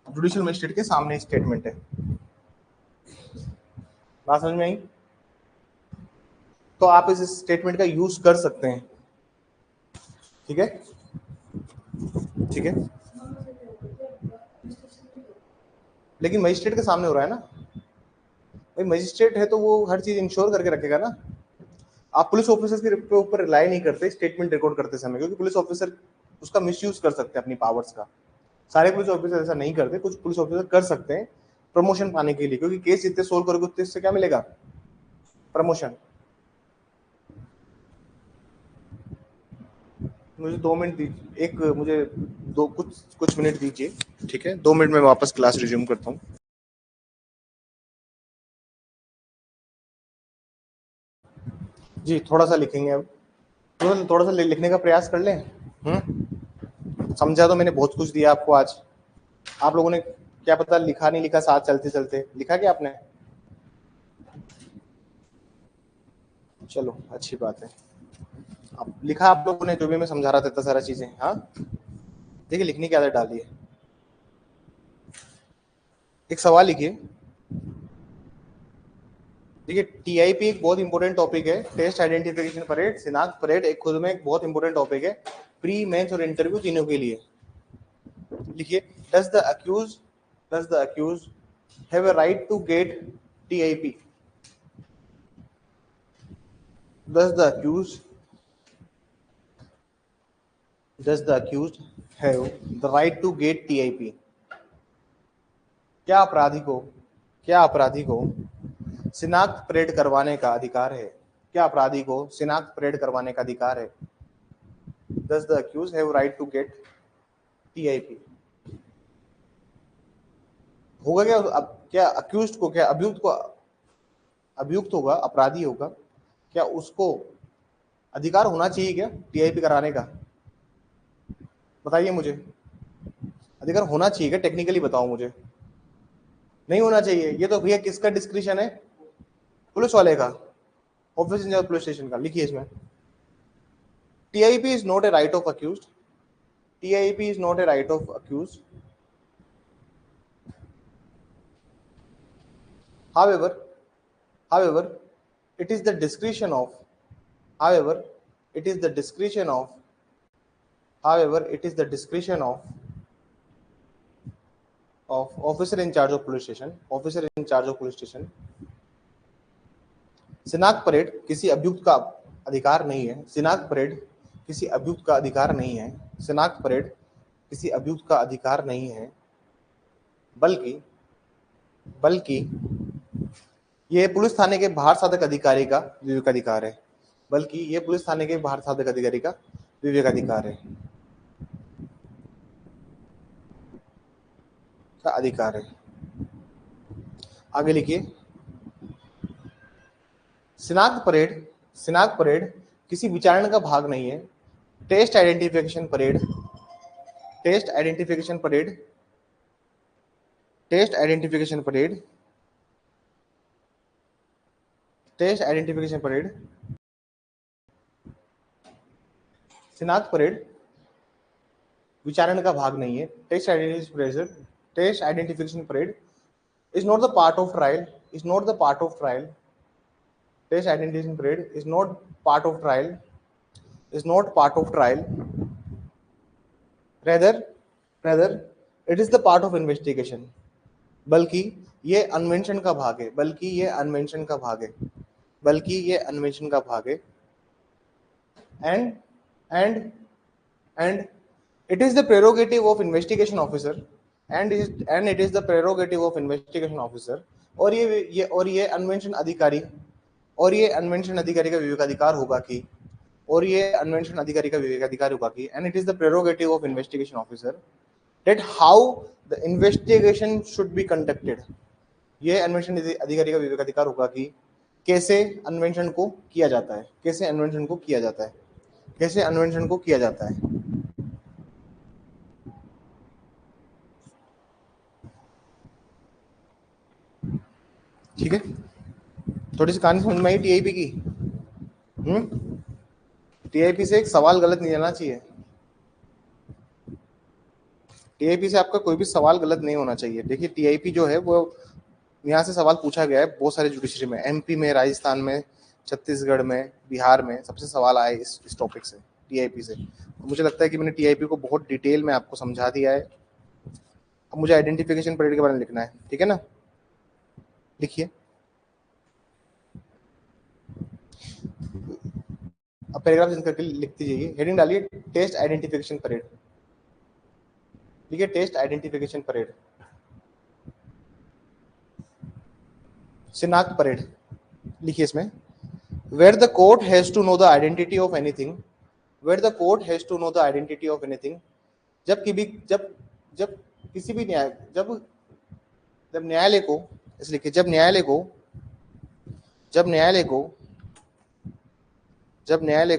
जुडिशियल मजिस्ट्रेट के सामने स्टेटमेंट है। बात समझ में आई? तो आप इस स्टेटमेंट का यूज कर सकते हैं। ठीक है, ठीक है, लेकिन मजिस्ट्रेट के सामने हो रहा है ना भाई। मजिस्ट्रेट है तो वो हर चीज इंश्योर करके रखेगा ना। आप पुलिस ऑफिसर के ऊपर रिलाई नहीं करते स्टेटमेंट रिकॉर्ड करते समय, क्योंकि पुलिस ऑफिसर उसका मिसयूज कर सकते हैं अपनी पावर्स का। सारे पुलिस ऑफिसर ऐसा नहीं करते, कुछ पुलिस ऑफिसर कर सकते हैं प्रमोशन पाने के लिए, क्योंकि केस जितने सोल्व करोगे उतने इससे क्या मिलेगा? प्रमोशन। मुझे 2 मिनट दीजिए, एक मुझे दो कुछ मिनट दीजिए, ठीक है? 2 मिनट में वापस क्लास रिज्यूम करता हूँ। जी थोड़ा सा लिखेंगे अब, थोड़ा सा लिखने का प्रयास कर लें। समझा तो मैंने बहुत कुछ दिया आपको आज। आप लोगों ने क्या पता लिखा नहीं लिखा, साथ चलते चलते लिखा क्या आपने? चलो अच्छी बात है। अब लिखा आप लोगों ने जो भी मैं समझा रहा था इतना सारा चीजें। हाँ देखिए, लिखने की आदत डालिए। एक सवाल लिखिए। देखिए टीआईपी एक बहुत इंपॉर्टेंट टॉपिक है। टेस्ट आइडेंटिफिकेशन परेड, शिनाख्त परेड एक खुद में एक बहुत इंपॉर्टेंट टॉपिक है, प्री मेंस और इंटरव्यू तीनों के लिए। लिखिए, does the accused have a right to get TIP? Does the accused have the right to get TIP? क्या अपराधी को शिनाख्त परेड करवाने का अधिकार है? क्या अपराधी को शिनाख्त परेड करवाने का अधिकार है? Does the accused have right to get TIP? होगा क्या? अब क्या अक्यूज्ड को, क्या अभियुक्त होगा, अपराधी होगा, क्या उसको अधिकार होना चाहिए क्या टीआईपी कराने का? बताइए मुझे, अधिकार होना चाहिए क्या? टेक्निकली बताओ मुझे। नहीं होना चाहिए। ये तो भैया किसका डिस्क्रिप्शन है? पुलिस वाले का, ऑफिस इंचार्ज पुलिस स्टेशन का। लिखिए इसमें, TIP is not a right of accused. TIP is not a right of accused. However, however, it is the discretion of, however, it is the discretion of, however, it is the discretion of officer in charge of police station, officer in charge of police station। शिनाख्त parade किसी अभियुक्त का अधिकार नहीं है। शिनाख्त parade किसी अभियुक्त का अधिकार नहीं है। शिनाख्त परेड किसी अभियुक्त का अधिकार नहीं है, बल्कि बल्कि यह पुलिस थाने के बाहर साधक अधिकारी का विवेकाधिकार है। बल्कि यह पुलिस थाने के बाहर साधक अधिकारी का विवेकाधिकार है, का अधिकार है। आगे लिखिए, शिनाख्त परेड किसी विचारण का भाग नहीं है। Test identification parade, test identification parade, test identification parade, test identification parade, शिनाख्त परेड विचारण का भाग नहीं है। Test identification parade is not the part of trial, is not the part of trial. Test identification parade is not part of trial, is not part of trial. rather it is the part of investigation. बल्कि ये अनवेंशन का भाग है, बल्कि ये अनवेंशन का भाग है, बल्कि ये अनवेंशन का भाग है। and it is the prerogative of investigation officer, and it is the prerogative of investigation officer, और ये अनवेंशन अधिकारी, और ये अनवेंशन अधिकारी का विवेकाधिकार होगा कि, और ये अनवेंशन अधिकारी का विवेकाधिकार होगा कि, and it is the prerogative of investigation officer that how the investigation should be conducted. ये अन्वेषण अधिकारी का विवेकाधिकार होगा कि कैसे अन्वेषण को किया जाता है, कैसे अन्वेषण को किया जाता है, कैसे अन्वेषण को किया जाता है। ठीक है, थोड़ी सी कहानी समझ में आई टीआईपी की। टीआईपी से एक सवाल गलत नहीं आना चाहिए, टीआईपी से आपका कोई भी सवाल गलत नहीं होना चाहिए। देखिए टीआईपी जो है वो यहाँ से सवाल पूछा गया है बहुत सारे जुडिशरी में, एमपी में, राजस्थान में, छत्तीसगढ़ में, बिहार में, सबसे सवाल आए इस टॉपिक से, टीआईपी से। तो मुझे लगता है कि मैंने टीआईपी को बहुत डिटेल में आपको समझा दिया है। अब मुझे आइडेंटिफिकेशन परेड के बारे में लिखना है, ठीक है ना। लिखिए, अब पैराग्राफ चेंज करके लिखते जाइए, हेडिंग डालिए टेस्ट आइडेंटिफिकेशन परेड, लिखिए टेस्ट आइडेंटिफिकेशन परेड, शिनाख्त परेड लिखिए इसमें। Where the court has to know the identity of anything, where the court has to know the identity of anything, जब किसी भी न्याय, जब न्यायालय को, इसलिए लिखिए जब न्यायालय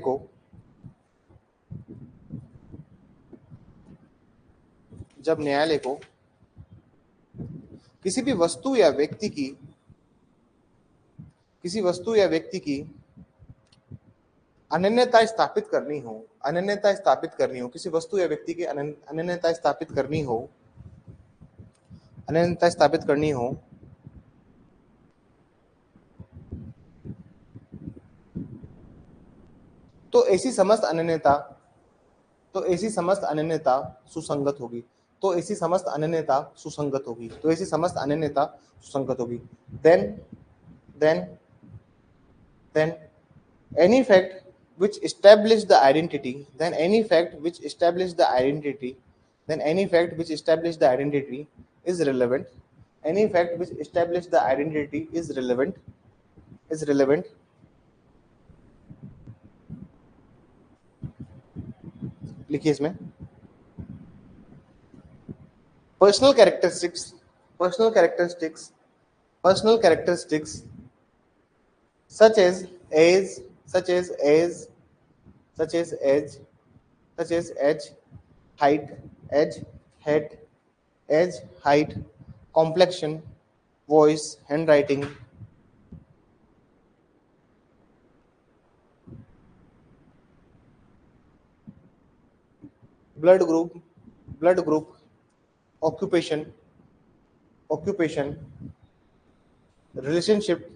को किसी भी वस्तु या व्यक्ति की अनन्यता स्थापित करनी हो, किसी वस्तु या व्यक्ति की अनन्यता स्थापित करनी हो, तो ऐसी समस्त अनन्यता सुसंगत होगी, then any fact which establish the identity is relevant, लिखिए इसमें personal characteristics such as age, height, complexion, voice, handwriting, blood group, occupation, relationship,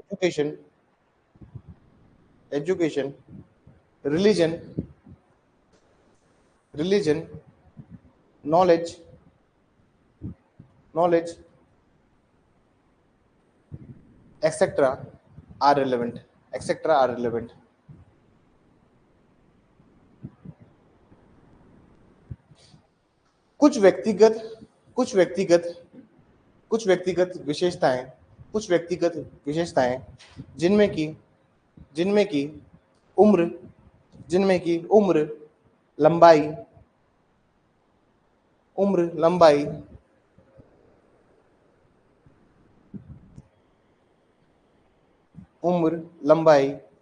education, religion, knowledge, etc. are relevant. कुछ व्यक्तिगत विशेषताएं जिनमें की उम्र, लंबाई,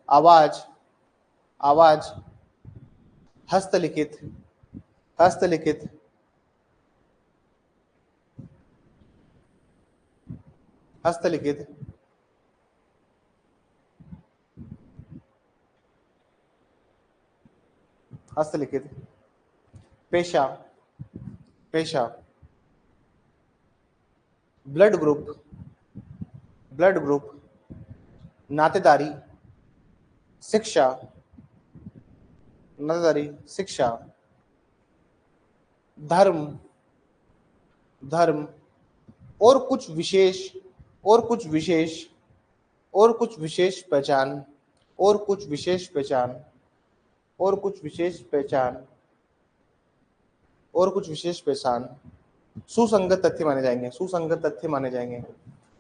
आवाज, आवाज, हस्तलिखित, हस्तलिखित, हस्तलिखित, हस्तलिखित, पेशा, पेशा, ब्लड ग्रुप, ब्लड ग्रुप, नातेदारी, शिक्षा, नातेदारी, शिक्षा, धर्म, धर्म, और कुछ विशेष, और कुछ विशेष, और कुछ विशेष पहचान, और कुछ विशेष पहचान, और कुछ विशेष पहचान, और कुछ विशेष पहचान, सुसंगत तथ्य माने जाएंगे, सुसंगत तथ्य माने जाएंगे,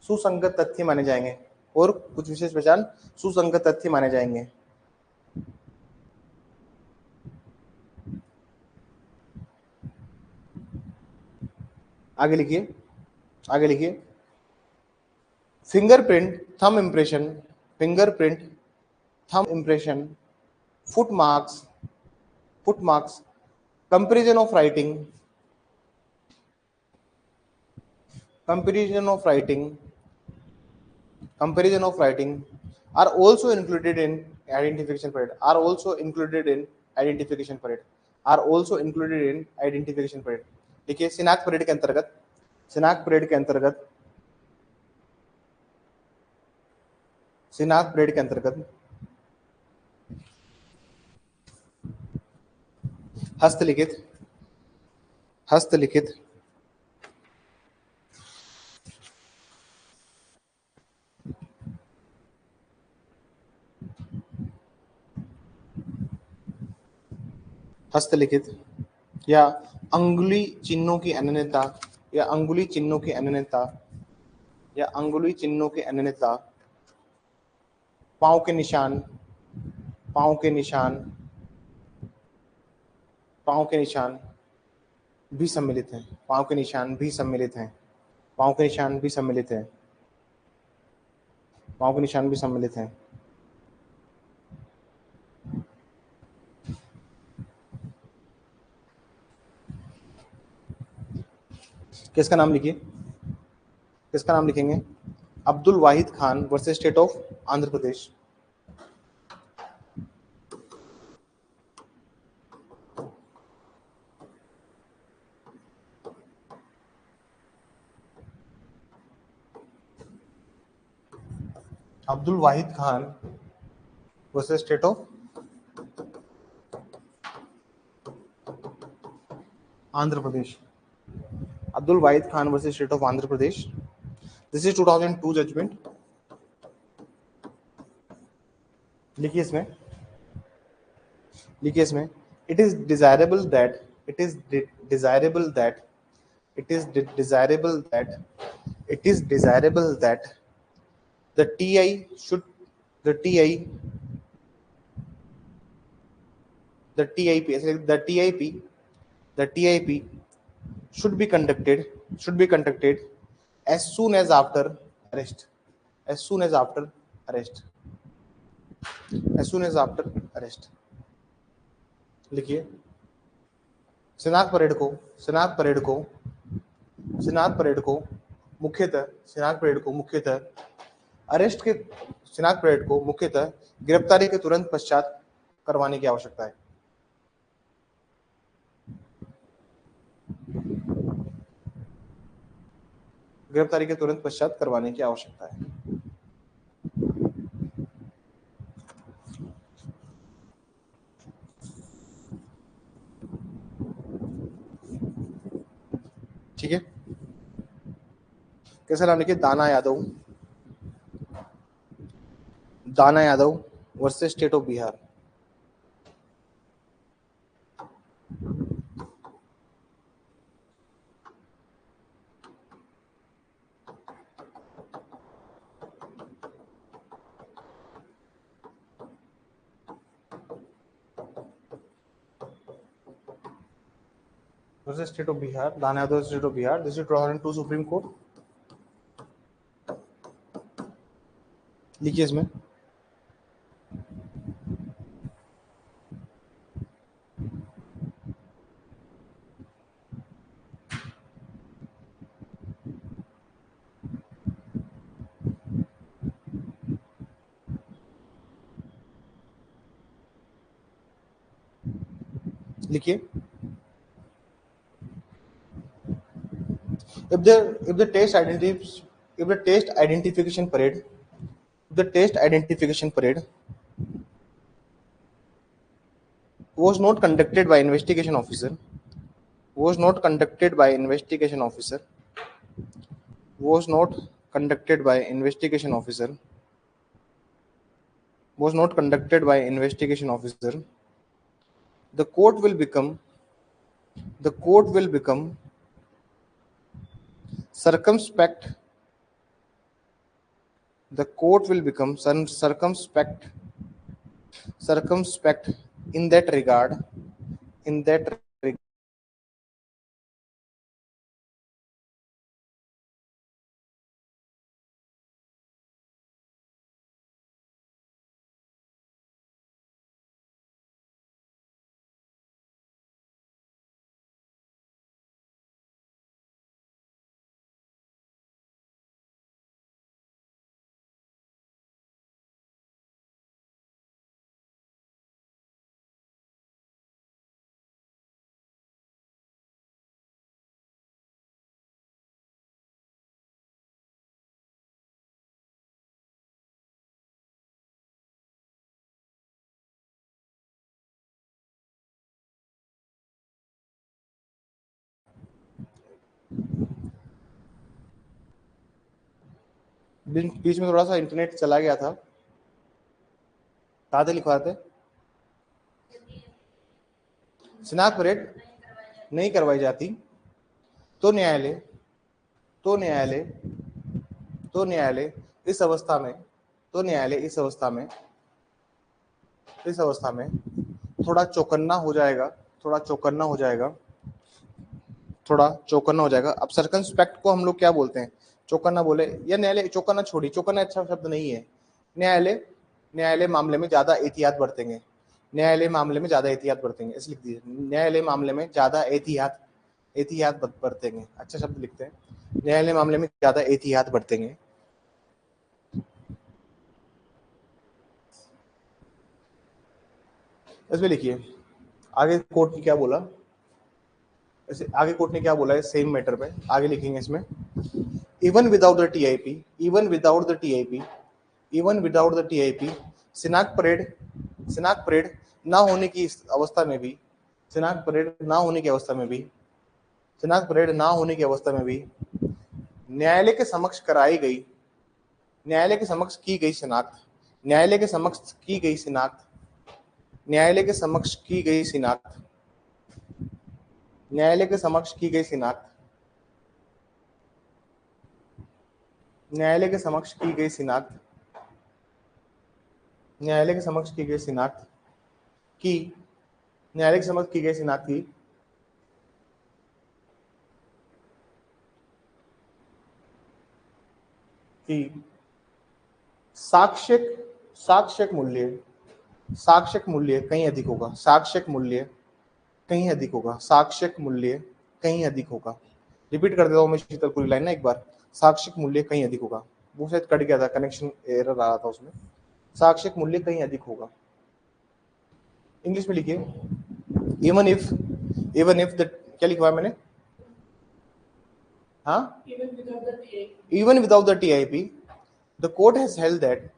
सुसंगत तथ्य माने जाएंगे, और कुछ विशेष पहचान, सुसंगत तथ्य माने जाएंगे। आगे लिखिए, आगे लिखिए, fingerprint, thumb impression, fingerprint, thumb impression, foot marks, foot marks, comparison of writing, comparison of writing, comparison of writing are also included in identification period, are also included in identification period, are also included in identification period। देखिए शिनाख्त period के अंतर्गत, शिनाख्त period के अंतर्गत, शिनाख्त period के अंतर्गत हस्तलिखित, हस्तलिखित, हस्तलिखित या अंगुली चिन्हों की अनन्यता, या अंगुली चिन्हों की अनन्यता, या अंगुली चिन्हों की अनन्यता, पांव के निशान, पांव के निशान, पांव के निशान भी सम्मिलित हैं, पांव के निशान भी सम्मिलित हैं, पांव के निशान भी सम्मिलित हैं, पांव के निशान भी सम्मिलित हैं। किसका नाम लिखिए, किसका नाम लिखेंगे? Abdul Wahid Khan versus State of Andhra Pradesh. Abdul Wahid Khan versus State of Andhra Pradesh. Abdul Wahid Khan versus State of Andhra Pradesh. This is 2002 judgement. लिखिए इसमें, लिखिए इसमें, it is desirable that, it is desirable that, it is desirable that, it is desirable that the TI should, the TI, the TIP, the TIP, the TIP should be conducted, should be conducted as soon as after arrest, as soon as after arrest, as soon as after arrest। लिखिए, शिनाख्त parade को, शिनाख्त parade को, शिनाख्त parade को मुख्यतः, शिनाख्त parade को मुख्यतः अरेस्ट के, शिनाख्त परेड को मुख्यतः गिरफ्तारी के तुरंत पश्चात करवाने की आवश्यकता है। गिरफ्तारी के तुरंत पश्चात करवाने की आवश्यकता है। ठीक है, कैसा नाम लिखिए? दाना यादव, दाना Yadav versus State of Bihar. versus State of Bihar, Dana Yadav State of Bihar. This is 2002 Supreme Court. लिखिए इसमें, लिखिए, if the test identity if the test identification parade the test identification parade was not conducted by investigation officer was not conducted by investigation officer was not conducted by investigation officer was not conducted by investigation officer the court will become the court will become circumspect the court will become circumspect in that regard in that regard बीच में थोड़ा सा internet चला गया था, कहा थे लिखवा थे, शिनाख्त परेड नहीं करवाई जाती तो न्यायालय तो न्यायालय तो न्यायालय इस अवस्था में तो न्यायालय इस अवस्था में थोड़ा चौकन्ना हो जाएगा थोड़ा चौकन्ना हो जाएगा। अब सर्कमस्पेक्ट को हम लोग क्या बोलते हैं, चौकन्ना बोले या न्यायालय, चौकन्ना छोड़ी, चौकन्ना अच्छा शब्द नहीं है। न्यायालय मामले में ज्यादा एहतियात बरतेंगे, न्यायालय मामले में ज्यादा एहतियात बरतेंगे, ऐसे लिख दीजिए, न्यायालय मामले में ज्यादा एहतियात बरतेंगे, अच्छा शब्द लिखते हैं, न्यायालय मामले में ज्यादा एहतियात बरतेंगे। इसमें लिखिए आगे कोर्ट ने क्या बोला, आगे कोर्ट ने क्या बोला है सेम मैटर पे, आगे लिखेंगे इसमें, इवन विदाउट द टीआईपी शिनाख्त परेड ना होने की अवस्था में भी शिनाख्त परेड ना होने की अवस्था में भी न्यायालय के समक्ष कराई गई न्यायालय के समक्ष की गई शिनाख्त न्यायालय के समक्ष की गई शिनाख्त न्यायालय के समक्ष की गई शिनाख्त न्यायालय के समक्ष की गई शिनाख्त न्यायालय के समक्ष की गई शिनाख्त न्यायालय के समक्ष की गई शिनाख्त की न्यायालय के समक्ष की गई शिनाख्त की साक्ष्यक मूल्य कहीं अधिक होगा, साक्ष्यक मूल्य कहीं अधिक होगा। रिपीट कर देता हूं मैं शीतल पूरी लाइन ना एक बार, साक्ष्यक मूल्य कहीं अधिक होगा, वो शायद कट गया था, कनेक्शन एरर आ रहा था उसमें, साक्ष्यक मूल्य कहीं अधिक होगा। इंग्लिश में लिखिए, इवन इफ द, क्या लिखवा है मैंने, हाँ, even without the TIP the court has held that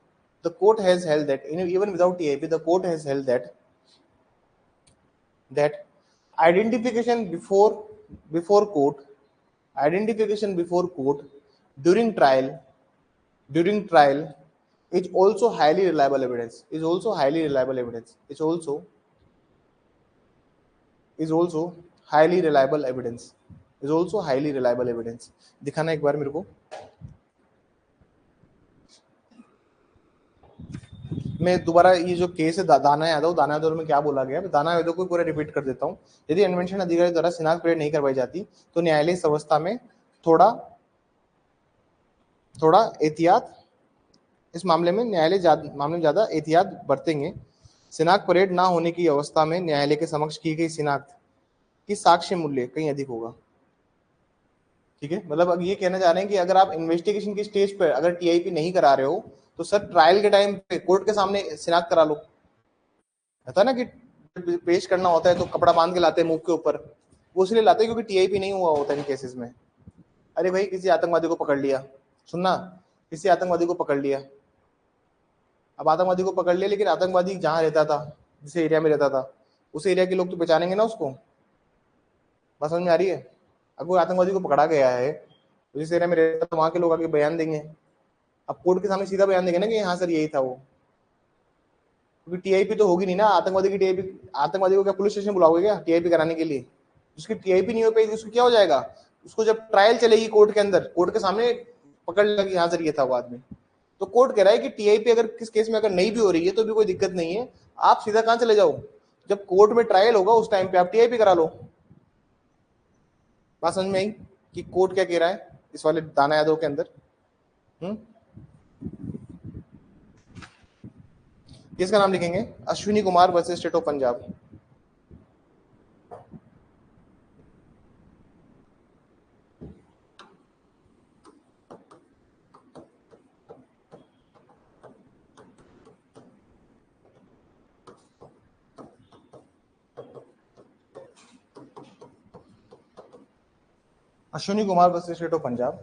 even without TIP the court has held that identification before court during trial is also highly reliable evidence दिखाना एक बार मेरे को, मैं दोबारा ये जो केस है दाना यादव में क्या बोला गया, दाना यादव को पूरा रिपीट कर देता हूँ। यदि अन्वेषण अधिकारी द्वारा शिनाख्त परेड नहीं करवाई जाती तो न्यायालय इस अवस्था में थोड़ा एहतियात, इस मामले में न्यायालय ज्यादा एहतियात बरतेंगे। शिनाख्त परेड ना होने की अवस्था में न्यायालय के समक्ष की गई शिनाख्त की साक्ष्य मूल्य कहीं अधिक होगा। ठीक है, मतलब अब ये कहना चाह रहे हैं कि अगर आप इन्वेस्टिगेशन की स्टेज पर अगर टीआईपी नहीं करा रहे हो तो सर ट्रायल के टाइम पे कोर्ट के सामने शिनाख्त करा लो, कहता ना कि पेश करना होता है तो कपड़ा बांध के लाते हैं मुंह के ऊपर, वो इसलिए लाते हैं क्योंकि टीआईपी नहीं हुआ होता इन केसेस में। अरे भाई किसी आतंकवादी को पकड़ लिया, सुनना, किसी आतंकवादी को पकड़ लिया, अब आतंकवादी को पकड़ लिया, लेकिन आतंकवादी जहाँ रहता था, जिस एरिया में रहता था, उस एरिया के लोग तो पहचानेंगे ना उसको। बात समझ में आ रही है? अगर कोई आतंकवादी को पकड़ा गया है तो जिस एरिया में रहता था वहां के लोग आगे बयान देंगे, अब कोर्ट के सामने सीधा बयान देंगे ना कि हाँ सर यही था वो, क्योंकि टीआईपी तो होगी नहीं ना। आतंकवादी की टीआईपी, आतंकवादी को क्या पुलिस स्टेशन बुलाओगे क्या टीआईपी कराने के लिए? उसकी टीआईपी नहीं हो पाएगी, उसको क्या हो जाएगा? उसको जब ट्रायल चलेगी कोर्ट के अंदर, कोर्ट के सामने पकड़ लेगा कि हाँ सर ये था वो आदमी। तो कोर्ट कह रहा है कि टीआईपी अगर किस केस में अगर नहीं भी हो रही है तो भी कोई दिक्कत नहीं है, आप सीधा कहां चले जाओ, जब कोर्ट में ट्रायल होगा उस टाइम पे आप टीआईपी करा लो। बात समझ में आई कि कोर्ट क्या कह रहा है इस वाले दाना यादव के अंदर? किसका नाम लिखेंगे? Ashwini Kumar versus State of Punjab. Ashwini Kumar versus State of Punjab.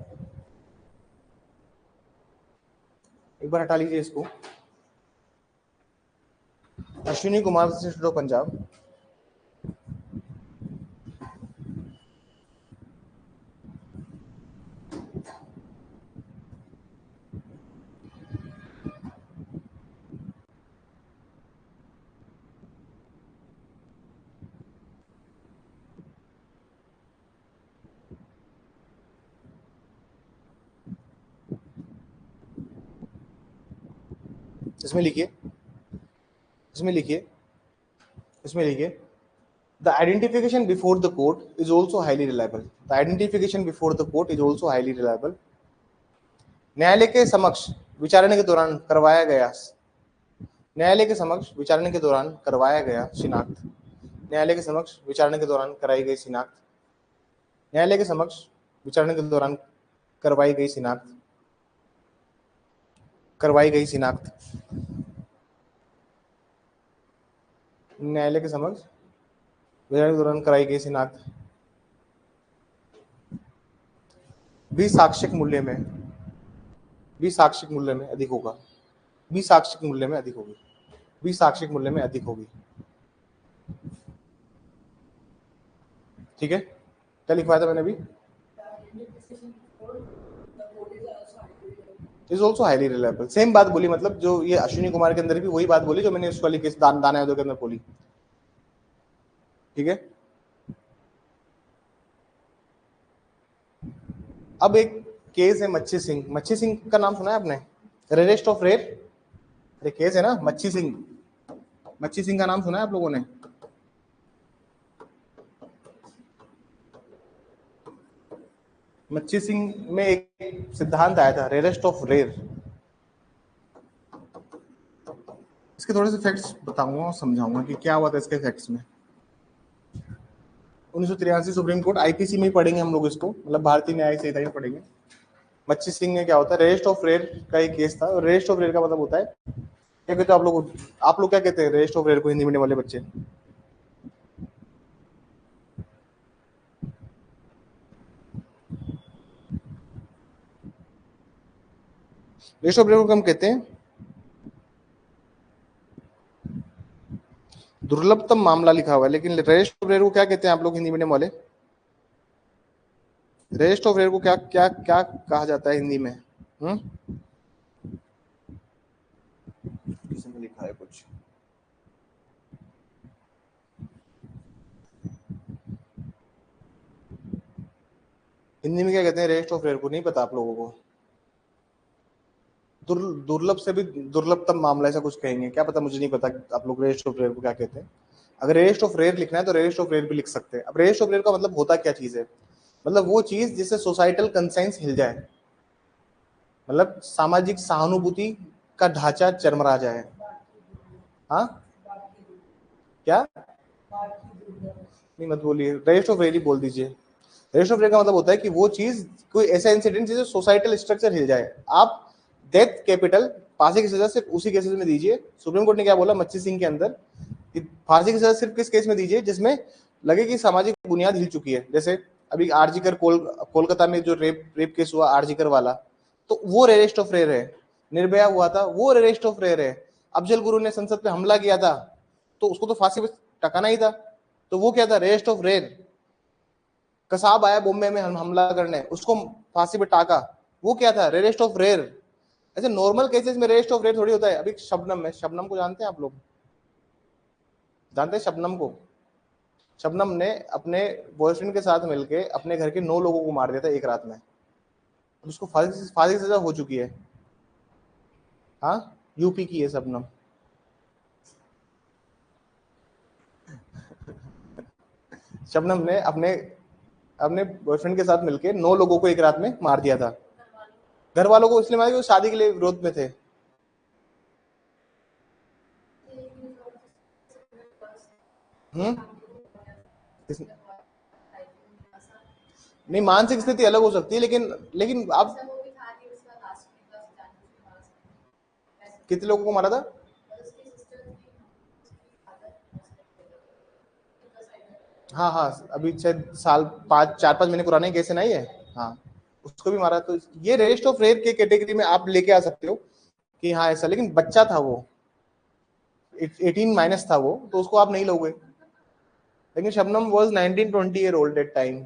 एक बार हटा लीजिए इसको। Ashwini Kumar versus State of Punjab. इसमें लिखिए, इसमें लिखिए, इसमें लिखिए, the identification before the court is also highly reliable. The identification before the court is also highly reliable. न्यायालय के समक्ष विचारणे के दौरान करवाया गया, न्यायालय के समक्ष विचारणे के दौरान करवाया गया शिनाख्त, न्यायालय के समक्ष विचारणे के दौरान कराई गई शिनाख्त, न्यायालय के समक्ष विचारणे के दौरान करवाई गई शिनाख्त, करवाई गई शिनाख्त, न्यायालय के समक्ष विचारणे के दौरान कराई गई शिनाख्त भी साक्ष्यिक मूल्य में, भी साक्ष्यिक मूल्य में अधिक होगा, भी साक्ष्यिक मूल्य में अधिक होगी, भी साक्ष्यिक मूल्य में अधिक होगी। ठीक है, क्या लिखवाया था मैंने अभी? Is also highly reliable. Same बात बोली, मतलब जो ये अश्विनी कुमार के अंदर भी वही बात बोली जो मैंने इस वाली केस दाना यादव के अंदर बोली। ठीक है, अब एक केस है मच्छी सिंह। मच्छी सिंह का नाम सुना है आपने? रेरेस्ट ऑफ रेर, अरे केस है ना मच्छी सिंह, मच्छी सिंह का नाम सुना है आप लोगों ने? मच्छी सिंह में एक सिद्धांत आया था रेरेस्ट ऑफ रेर। इसके थोड़े से फैक्ट्स बताऊंगा और समझाऊंगा कि क्या हुआ था इसके फैक्ट्स में। 1983 सुप्रीम कोर्ट, आईपीसी में ही पढ़ेंगे हम लोग इसको, मतलब भारतीय न्याय संहिता में पढ़ेंगे। मच्छी सिंह में क्या होता है, रेरेस्ट ऑफ रेर का एक केस था। रेरेस्ट ऑफ रेर का मतलब होता है, क्या कहते हो आप लोग क्या कहते हैं रेरेस्ट ऑफ रेर को हिंदी मीडियम वाले बच्चे? रेरेस्ट ऑफ रेर को हम कहते हैं दुर्लभतम मामला लिखा हुआ है, लेकिन रेरेस्ट ऑफ रेर को क्या कहते हैं आप लोग हिंदी मीडियम वाले? रेरेस्ट ऑफ रेर को क्या क्या क्या कहा जाता है हिंदी में? इसमें लिखा है कुछ, हिंदी में क्या कहते हैं रेरेस्ट ऑफ रेर को? नहीं पता आप लोगों को? दुर्लभ से भी दुर्लभतम मामला ऐसा कुछ कहेंगे, क्या पता, मुझे नहीं पता आप लोग रेरेस्ट ऑफ रेर को क्या कहते हैं। अगर रेरेस्ट ऑफ रेर लिखना है तो रेरेस्ट ऑफ रेर भी लिख सकते हैं। अब रेरेस्ट ऑफ रेर का मतलब होता क्या चीज है? मतलब वो चीज जिससे सोसाइटल कंसेंस हिल जाए, मतलब सामाजिक सहानुभूति का ढांचा चरमरा जाए। हाँ क्या नहीं मत बोलिए, रेरेस्ट ऑफ रेर ही बोल दीजिए। रेरेस्ट ऑफ रेर का मतलब होता है कि वो चीज, कोई ऐसा इंसिडेंट जिससे सोसाइटल स्ट्रक्चर हिल जाए। आप डेथ कैपिटल फांसी की सजा सिर्फ उसी केसेस में दीजिए। सुप्रीम कोर्ट ने क्या बोला मच्छी सिंह के अंदर कि फांसी की सजा सिर्फ किस केस में दीजिए जिसमें लगे कि सामाजिक बुनियाद हिल चुकी है। जैसे अभी आरजीकर कोलकाता में जो रेप केस हुआ आरजीकर वाला, तो वो रेरेस्ट ऑफ रेयर है। निर्भया हुआ था, वो रेरेस्ट ऑफ रेयर है। अफजल गुरु ने संसद पे हमला किया था, तो उसको तो फांसी पे टकाना ही था, तो वो क्या था, रेरेस्ट ऑफ रेयर। कसाब आया बॉम्बे में हमला करने, उसको फांसी पे टाका, वो क्या था, रेरेस्ट ऑफ रेयर। ऐसे नॉर्मल केसेस में रेरेस्ट ऑफ रेयर थोड़ी होता है। अभी शबनम में, शबनम को जानते हैं आप लोग, जानते हैं शबनम को? शबनम ने अपने बॉयफ्रेंड के साथ मिलके अपने घर के 9 लोगों को मार दिया था एक रात में, उसको फांसी सजा हो चुकी है। हाँ, यूपी की है शबनम। शबनम ने अपने अपने बॉयफ्रेंड के साथ मिलके 9 लोगों को एक रात में मार दिया था। घर वालों को इसलिए मारा कि वो शादी के लिए विरोध में थे। नहीं, मानसिक स्थिति अलग हो सकती है, लेकिन लेकिन आप कितने लोगों को मारा था? हाँ हाँ, अभी शायद साल 4-5 महीने पुराने केस है ना ये। हाँ, उसको भी मारा। तो ये रेस्ट ऑफ रेयर के कैटेगरी में आप लेके आ सकते हो कि हाँ ऐसा, लेकिन बच्चा था वो, 18 माइनस था वो, तो उसको आप नहीं लोगे। लेकिन Shabnam was 19-20 year old at time.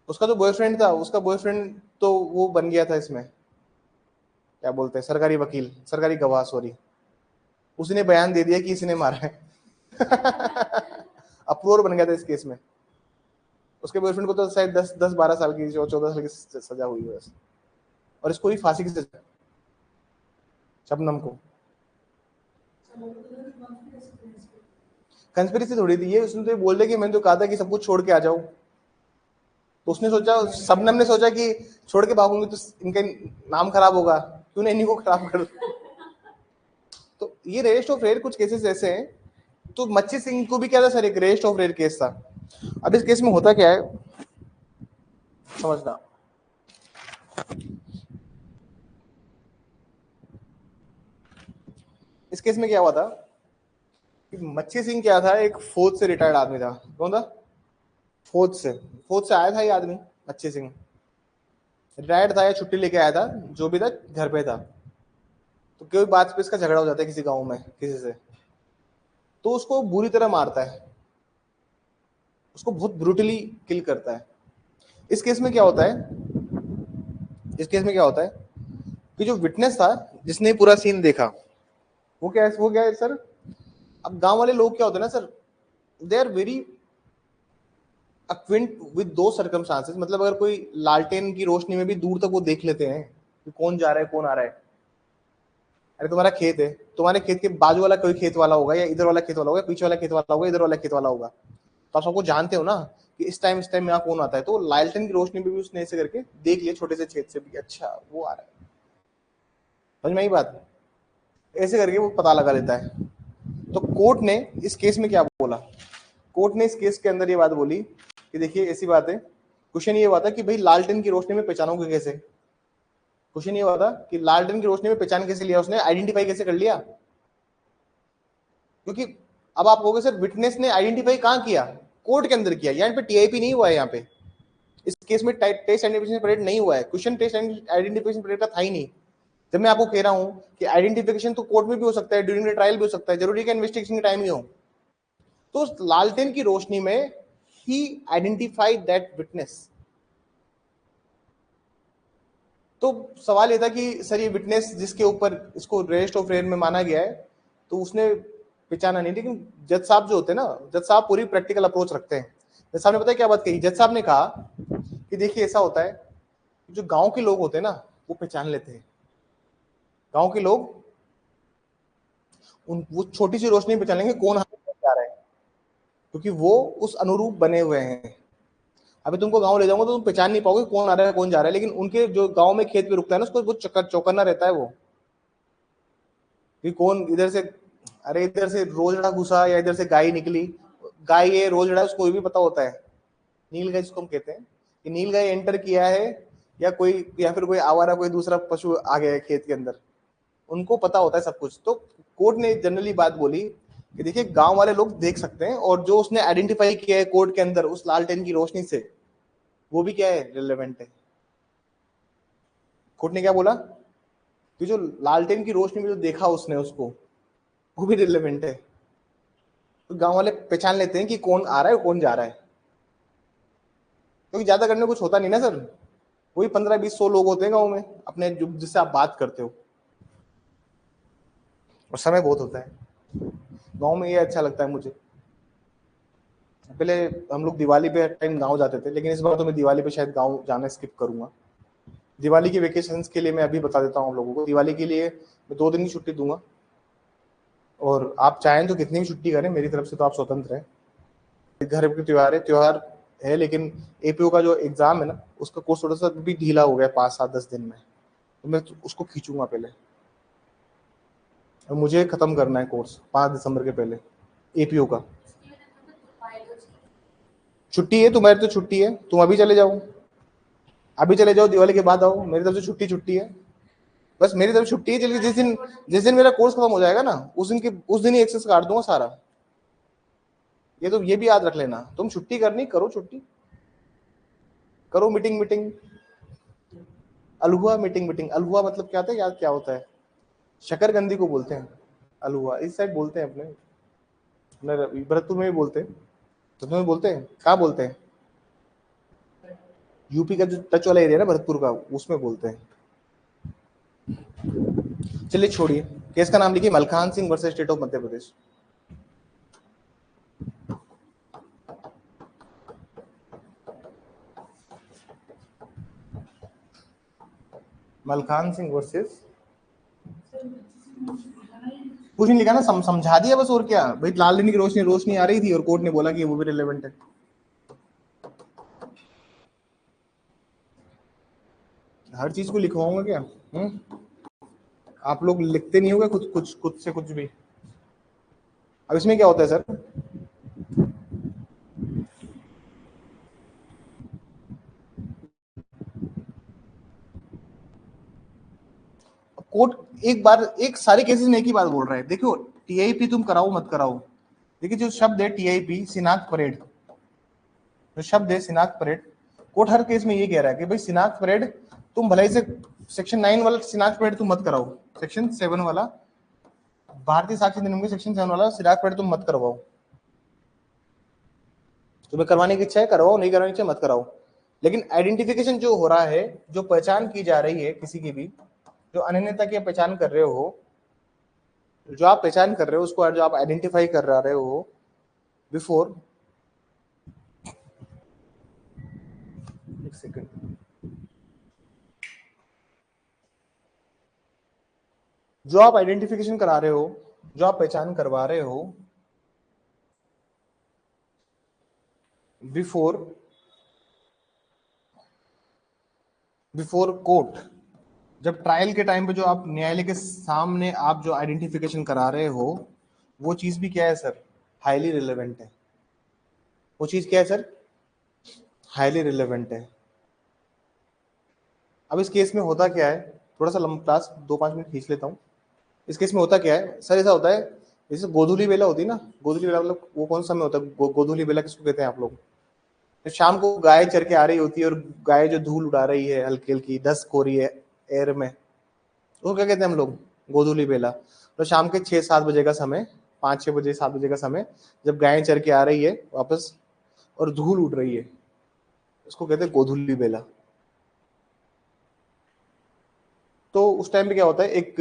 उसका जो बॉयफ्रेंड था, उसका बॉयफ्रेंड तो वो बन गया था इसमें, क्या बोलते हैं, सरकारी वकील, सरकारी गवाह, सॉरी। उसने बयान दे दिया कि इसने मारा है। अप्रूवर बन गया था इस केस में। उसके बॉयफ्रेंड को तो शायद 10-12 साल की, 14 साल की सजा हुई है बस, और इसको भी फांसी की सजा, शबनम को। कंस्पिरेसी थोड़ी थी ये, उसने तो ये बोल दिया कि मैंने तो कहा था कि सब कुछ छोड़ के आ जाओ। तो उसने सोचा, शबनम ने सोचा कि छोड़ के भागूंगी तो इनका नाम खराब होगा, क्यों नहीं इन्हीं को खराब कर। तो ये रेस्ट ऑफ रेयर कुछ केसेस ऐसे हैं। तो मच्छी सिंह को भी क्या था सर, एक रेस्ट ऑफ रेयर केस था। अब इस केस में होता क्या है समझना। इस केस में क्या हुआ था कि मच्छी सिंह क्या था, एक फौज से रिटायर्ड आदमी था। कौन था? फौज से आया था ये आदमी, मच्छी सिंह। रिटायर्ड था या छुट्टी लेके आया था, जो भी था, घर पे था। तो कोई बात पे इसका झगड़ा हो जाता है किसी गांव में किसी से, तो उसको बुरी तरह मारता है, उसको बहुत ब्रूटली किल करता है। इस केस में क्या होता है, इस केस में क्या होता है कि जो विटनेस था, जिसने पूरा सीन देखा, वो क्या है सर, अब गांव वाले लोग क्या होते हैं ना sir, they are very acquainted with those circumstances. मतलब अगर कोई लालटेन की रोशनी में भी दूर तक वो देख लेते हैं कि कौन जा रहा है कौन आ रहा है। अरे तुम्हारा खेत है, तुम्हारे खेत के बाजू वाला कोई खेत वाला होगा, या इधर वाला खेत वाला होगा, पीछे वाला खेत वाला होगा, इधर वाला खेत वाला होगा, तो आप सबको जानते हो ना कि इस टाइम में यहाँ कौन आता है। तो लालटेन की रोशनी में भी उसने ऐसे करके देख लिया, छोटे से छेद से भी, अच्छा वो आ रहा है। समझ में आई बात? ऐसे करके वो पता लगा लेता है। तो कोर्ट ने इस केस में क्या बोला, कोर्ट ने इस केस के अंदर ये बात बोली कि देखिए ऐसी बात है। क्वेश्चन ये हुआ था कि भाई लालटेन की रोशनी में पहचानोगे कैसे। क्वेश्चन ये हुआ था कि लालटेन की रोशनी में पहचान कैसे लिया उसने, आइडेंटिफाई कैसे कर लिया। क्योंकि अब आप कहोगे सर विटनेस ने आइडेंटिफाई कहां किया, कोर्ट के अंदर किया, यहाँ पे टीआईपी नहीं हुआ है। यहाँ पे इस केस में टेस्ट आइडेंटिफिकेशन परेड नहीं हुआ है। क्वेश्चन टेस्ट आइडेंटिफिकेशन परेड का था ही नहीं। जब मैं आपको कह रहा हूं कि आइडेंटिफिकेशन तो कोर्ट में भी हो सकता है, ड्यूरिंग द ट्रायल भी हो सकता है, जरूरी का इन्वेस्टिगेशन के टाइम ही हो। तो लालटेन की रोशनी में ही आइडेंटिफाइड दैट विटनेस। तो सवाल ये था कि सर ये विटनेस जिसके ऊपर इसको रेस्ट ऑफ रेयर में माना गया है, तो उसने पहचाना नहीं। लेकिन जज साहब जो होते हैं ना, जज साहब पूरी प्रैक्टिकल अप्रोच रखते हैं। जज साहब ने पता है क्या बात कही, जज साहब ने कहा कि देखिए ऐसा होता है, जो गांव के लोग होते हैं ना, वो पहचान लेते हैं। गांव के लोग वो छोटी सी रोशनी पहचान लेंगे कौन हमें जा रहा है, क्योंकि वो उस अनुरूप बने हुए हैं। अभी तुमको गांव ले जाऊंगा तो तुम पहचान नहीं पाओगे कौन आ रहा है कौन जा रहा है, लेकिन उनके जो गांव में खेत पे रुकता है ना, उसको वो चौकन्ना रहता है वो, कि कौन इधर से, अरे इधर से रोजड़ा घुसा या इधर से गाय निकली। गाय है रोजड़ा, उसको भी पता होता है। नील गाय जिसको हम कहते हैं, कि नील गाय एंटर किया है, या कोई, या फिर कोई आवारा कोई दूसरा पशु आ गया है खेत के अंदर, उनको पता होता है सब कुछ। तो कोर्ट ने जनरली बात बोली कि देखिए गांव वाले लोग देख सकते हैं, और जो उसने आइडेंटिफाई किया है कोड के अंदर उस लालटेन की रोशनी से, वो भी क्या है, रिलेवेंट है। कोर्ट ने क्या बोला कि जो लालटेन की रोशनी में जो देखा उसने उसको, वो भी रिलेवेंट है। तो गांव वाले पहचान लेते हैं कि कौन आ रहा है कौन जा रहा है, क्योंकि ज्यादा करने कुछ होता नहीं ना सर, वही 15-20-100 लोग होते हैं गाँव में अपने, जो जिससे आप बात करते हो, और समय बहुत होता है गाँव में। ये अच्छा लगता है मुझे। पहले हम लोग दिवाली पे टाइम गाँव जाते थे, लेकिन इस बार तो मैं दिवाली पे शायद गाँव जाना स्किप करूंगा। दिवाली के वेकेशंस के लिए मैं अभी बता देता हूँ आप लोगों को, दिवाली के लिए मैं 2 दिन की छुट्टी दूंगा, और आप चाहें तो कितनी भी छुट्टी करें, मेरी तरफ से तो आप स्वतंत्र हैं। घर के त्योहार है, लेकिन एपीओ का जो एग्जाम है ना, उसका कोर्स थोड़ा सा भी ढीला हो गया 5-7-10 दिन में, तो मैं उसको खींचूंगा पहले, और मुझे खत्म करना है कोर्स 5 दिसंबर के पहले एपीओ का। छुट्टी है तुम्हारी, तो छुट्टी है, तुम अभी चले जाओ, अभी चले जाओ, दिवाली के बाद आओ, मेरी तरफ से छुट्टी है, बस मेरी तरफ छुट्टी है। चलिए जिस दिन मेरा कोर्स खत्म हो जाएगा ना, उस दिन ही एक्सेस काट दूंगा सारा। ये भी याद रख लेना, तुम छुट्टी करनी करो, छुट्टी करो, मीटिंग अलहुआ मीटिंग। अलहुआ मतलब क्या होता है, याद क्या होता है? शकरकंदी को बोलते हैं अलहुआ, इस साइड बोलते हैं अपने भरतपुर में भी बोलते हैं, तो तुम्हें बोलते हैं, कहाँ बोलते हैं? यूपी का जो टच वाला एरिया है ना भरतपुर का, उसमें बोलते हैं। चलिए छोड़िए, केस का नाम लिखिए Malkhan Singh versus State of Madhya Pradesh. Malkhan Singh versus, कुछ नहीं लिखा ना, समझा दिया बस, और क्या भाई, लालटेन की रोशनी आ रही थी, और कोर्ट ने बोला कि वो भी रिलेवेंट है। हर चीज को लिखवाऊंगा क्या? आप लोग लिखते नहीं होगा कुछ से कुछ भी। अब इसमें क्या होता है सर, कोर्ट एक सारे केसेस में एक ही बात बोल रहा है, देखो टीआईपी तुम कराओ मत कराओ, देखिए जो शब्द है टीआईपी शिनाख्त परेड, जो शब्द है शिनाख्त परेड, कोर्ट हर केस में ये कह रहा है कि भाई शिनाख्त परेड तुम भले से सेक्शन 9 वाला शिनाख्त परेड तुम मत कराओ, सेक्शन 7 वाला भारतीय साक्ष्य अधिनियम के सेक्शन 7 वाला शिनाख्त परेड तुम मत करवाओ। तुम्हें करवाने की इच्छा है करवाओ, नहीं करवाने की इच्छा मत कराओ, लेकिन आइडेंटिफिकेशन जो हो रहा है, जो पहचान की जा रही है किसी की भी, जो अनन्यता की पहचान कर रहे हो, जो आप पहचान कर रहे हो उसको, जो आप आइडेंटिफाई कर रहे हो बिफोर, एक सेकंड, जो आप आइडेंटिफिकेशन करा रहे हो, जो आप पहचान करवा रहे हो बिफोर कोर्ट, जब ट्रायल के टाइम पे जो आप न्यायालय के सामने आप जो आइडेंटिफिकेशन करा रहे हो, वो चीज भी क्या है सर, हाईली रिलेवेंट है। वो चीज क्या है सर, हाईली रिलेवेंट है। अब इस केस में होता क्या है, थोड़ा सा लंबा क्लास 2-5 मिनट खींच लेता हूँ। इस केस में होता क्या है सर, ऐसा होता है जैसे गोधूली बेला होती है ना, गोधूली बेला मतलब वो कौन सा समय होता है, गोधूली बेला किसको कहते हैं आप लोग? तो शाम को गाय चर के आ रही होती है, और गाय जो धूल उड़ा रही है हल्की हल्की, डस्ट हो रही है एयर में, वो क्या कहते हैं हम लोग, गोधूली बेला। तो शाम के 6-7 बजे का समय, 5-6 बजे 7 बजे का समय, जब गायें चर के आ रही है वापस और धूल उड़ रही है, उसको कहते हैं गोधूली बेला। तो उस टाइम पे क्या होता है, एक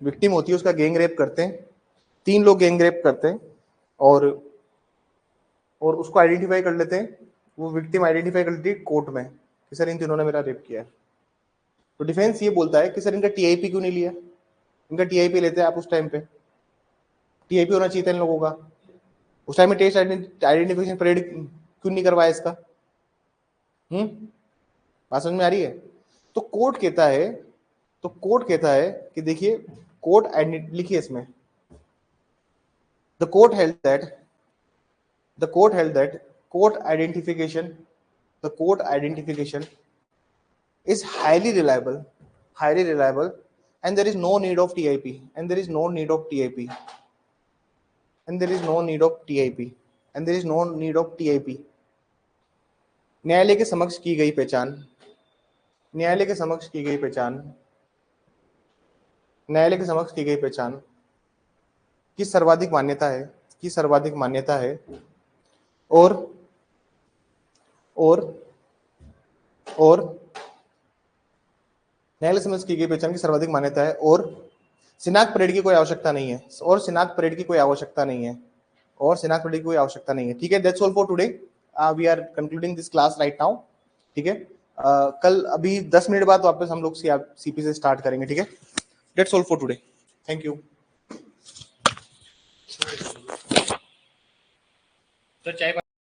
विक्टिम होती है, उसका गैंग रेप करते हैं, 3 लोग गैंग रेप करते हैं, और उसको आइडेंटिफाई कर लेते हैं, वो विक्टिम आइडेंटिफाई कर लेती है कोर्ट में कि सर इन तीनों ने मेरा रेप किया है। तो डिफेंस ये बोलता है कि सर इनका टीआईपी क्यों नहीं लिया, इनका टीआईपी लेते हैं आप उस टाइम पे, टीआईपी होना चाहिए था इन लोगों का उस टाइम में, टेस्ट आइडेंटिफिकेशन परेड क्यों नहीं करवाया इसका? बात समझ में आ रही है? तो कोर्ट कहता है कि देखिए, लिखिए इसमें, the court held that the court held that court identification the court identification is highly reliable, and there is no need of TIP, and there is no need of TIP and there is no need of TIP। न्यायालय के समक्ष की गई पहचान, न्यायालय के समक्ष की गई पहचान, न्यायालय के समक्ष की गई पहचान की सर्वाधिक मान्यता है, की सर्वाधिक मान्यता है और न्यायालय समक्ष की गई पहचान की सर्वाधिक मान्यता है और शिनाख्त परेड की कोई आवश्यकता नहीं है, और शिनाख्त परेड की कोई आवश्यकता नहीं है, और शिनाख्त परेड की कोई आवश्यकता नहीं है। ठीक है, that's all for today, we are concluding this class right now. ठीक है, कल अभी 10 मिनट बाद वापस हम लोग सीपी से स्टार्ट करेंगे। ठीक है, that's all for today, thank you. तो चाय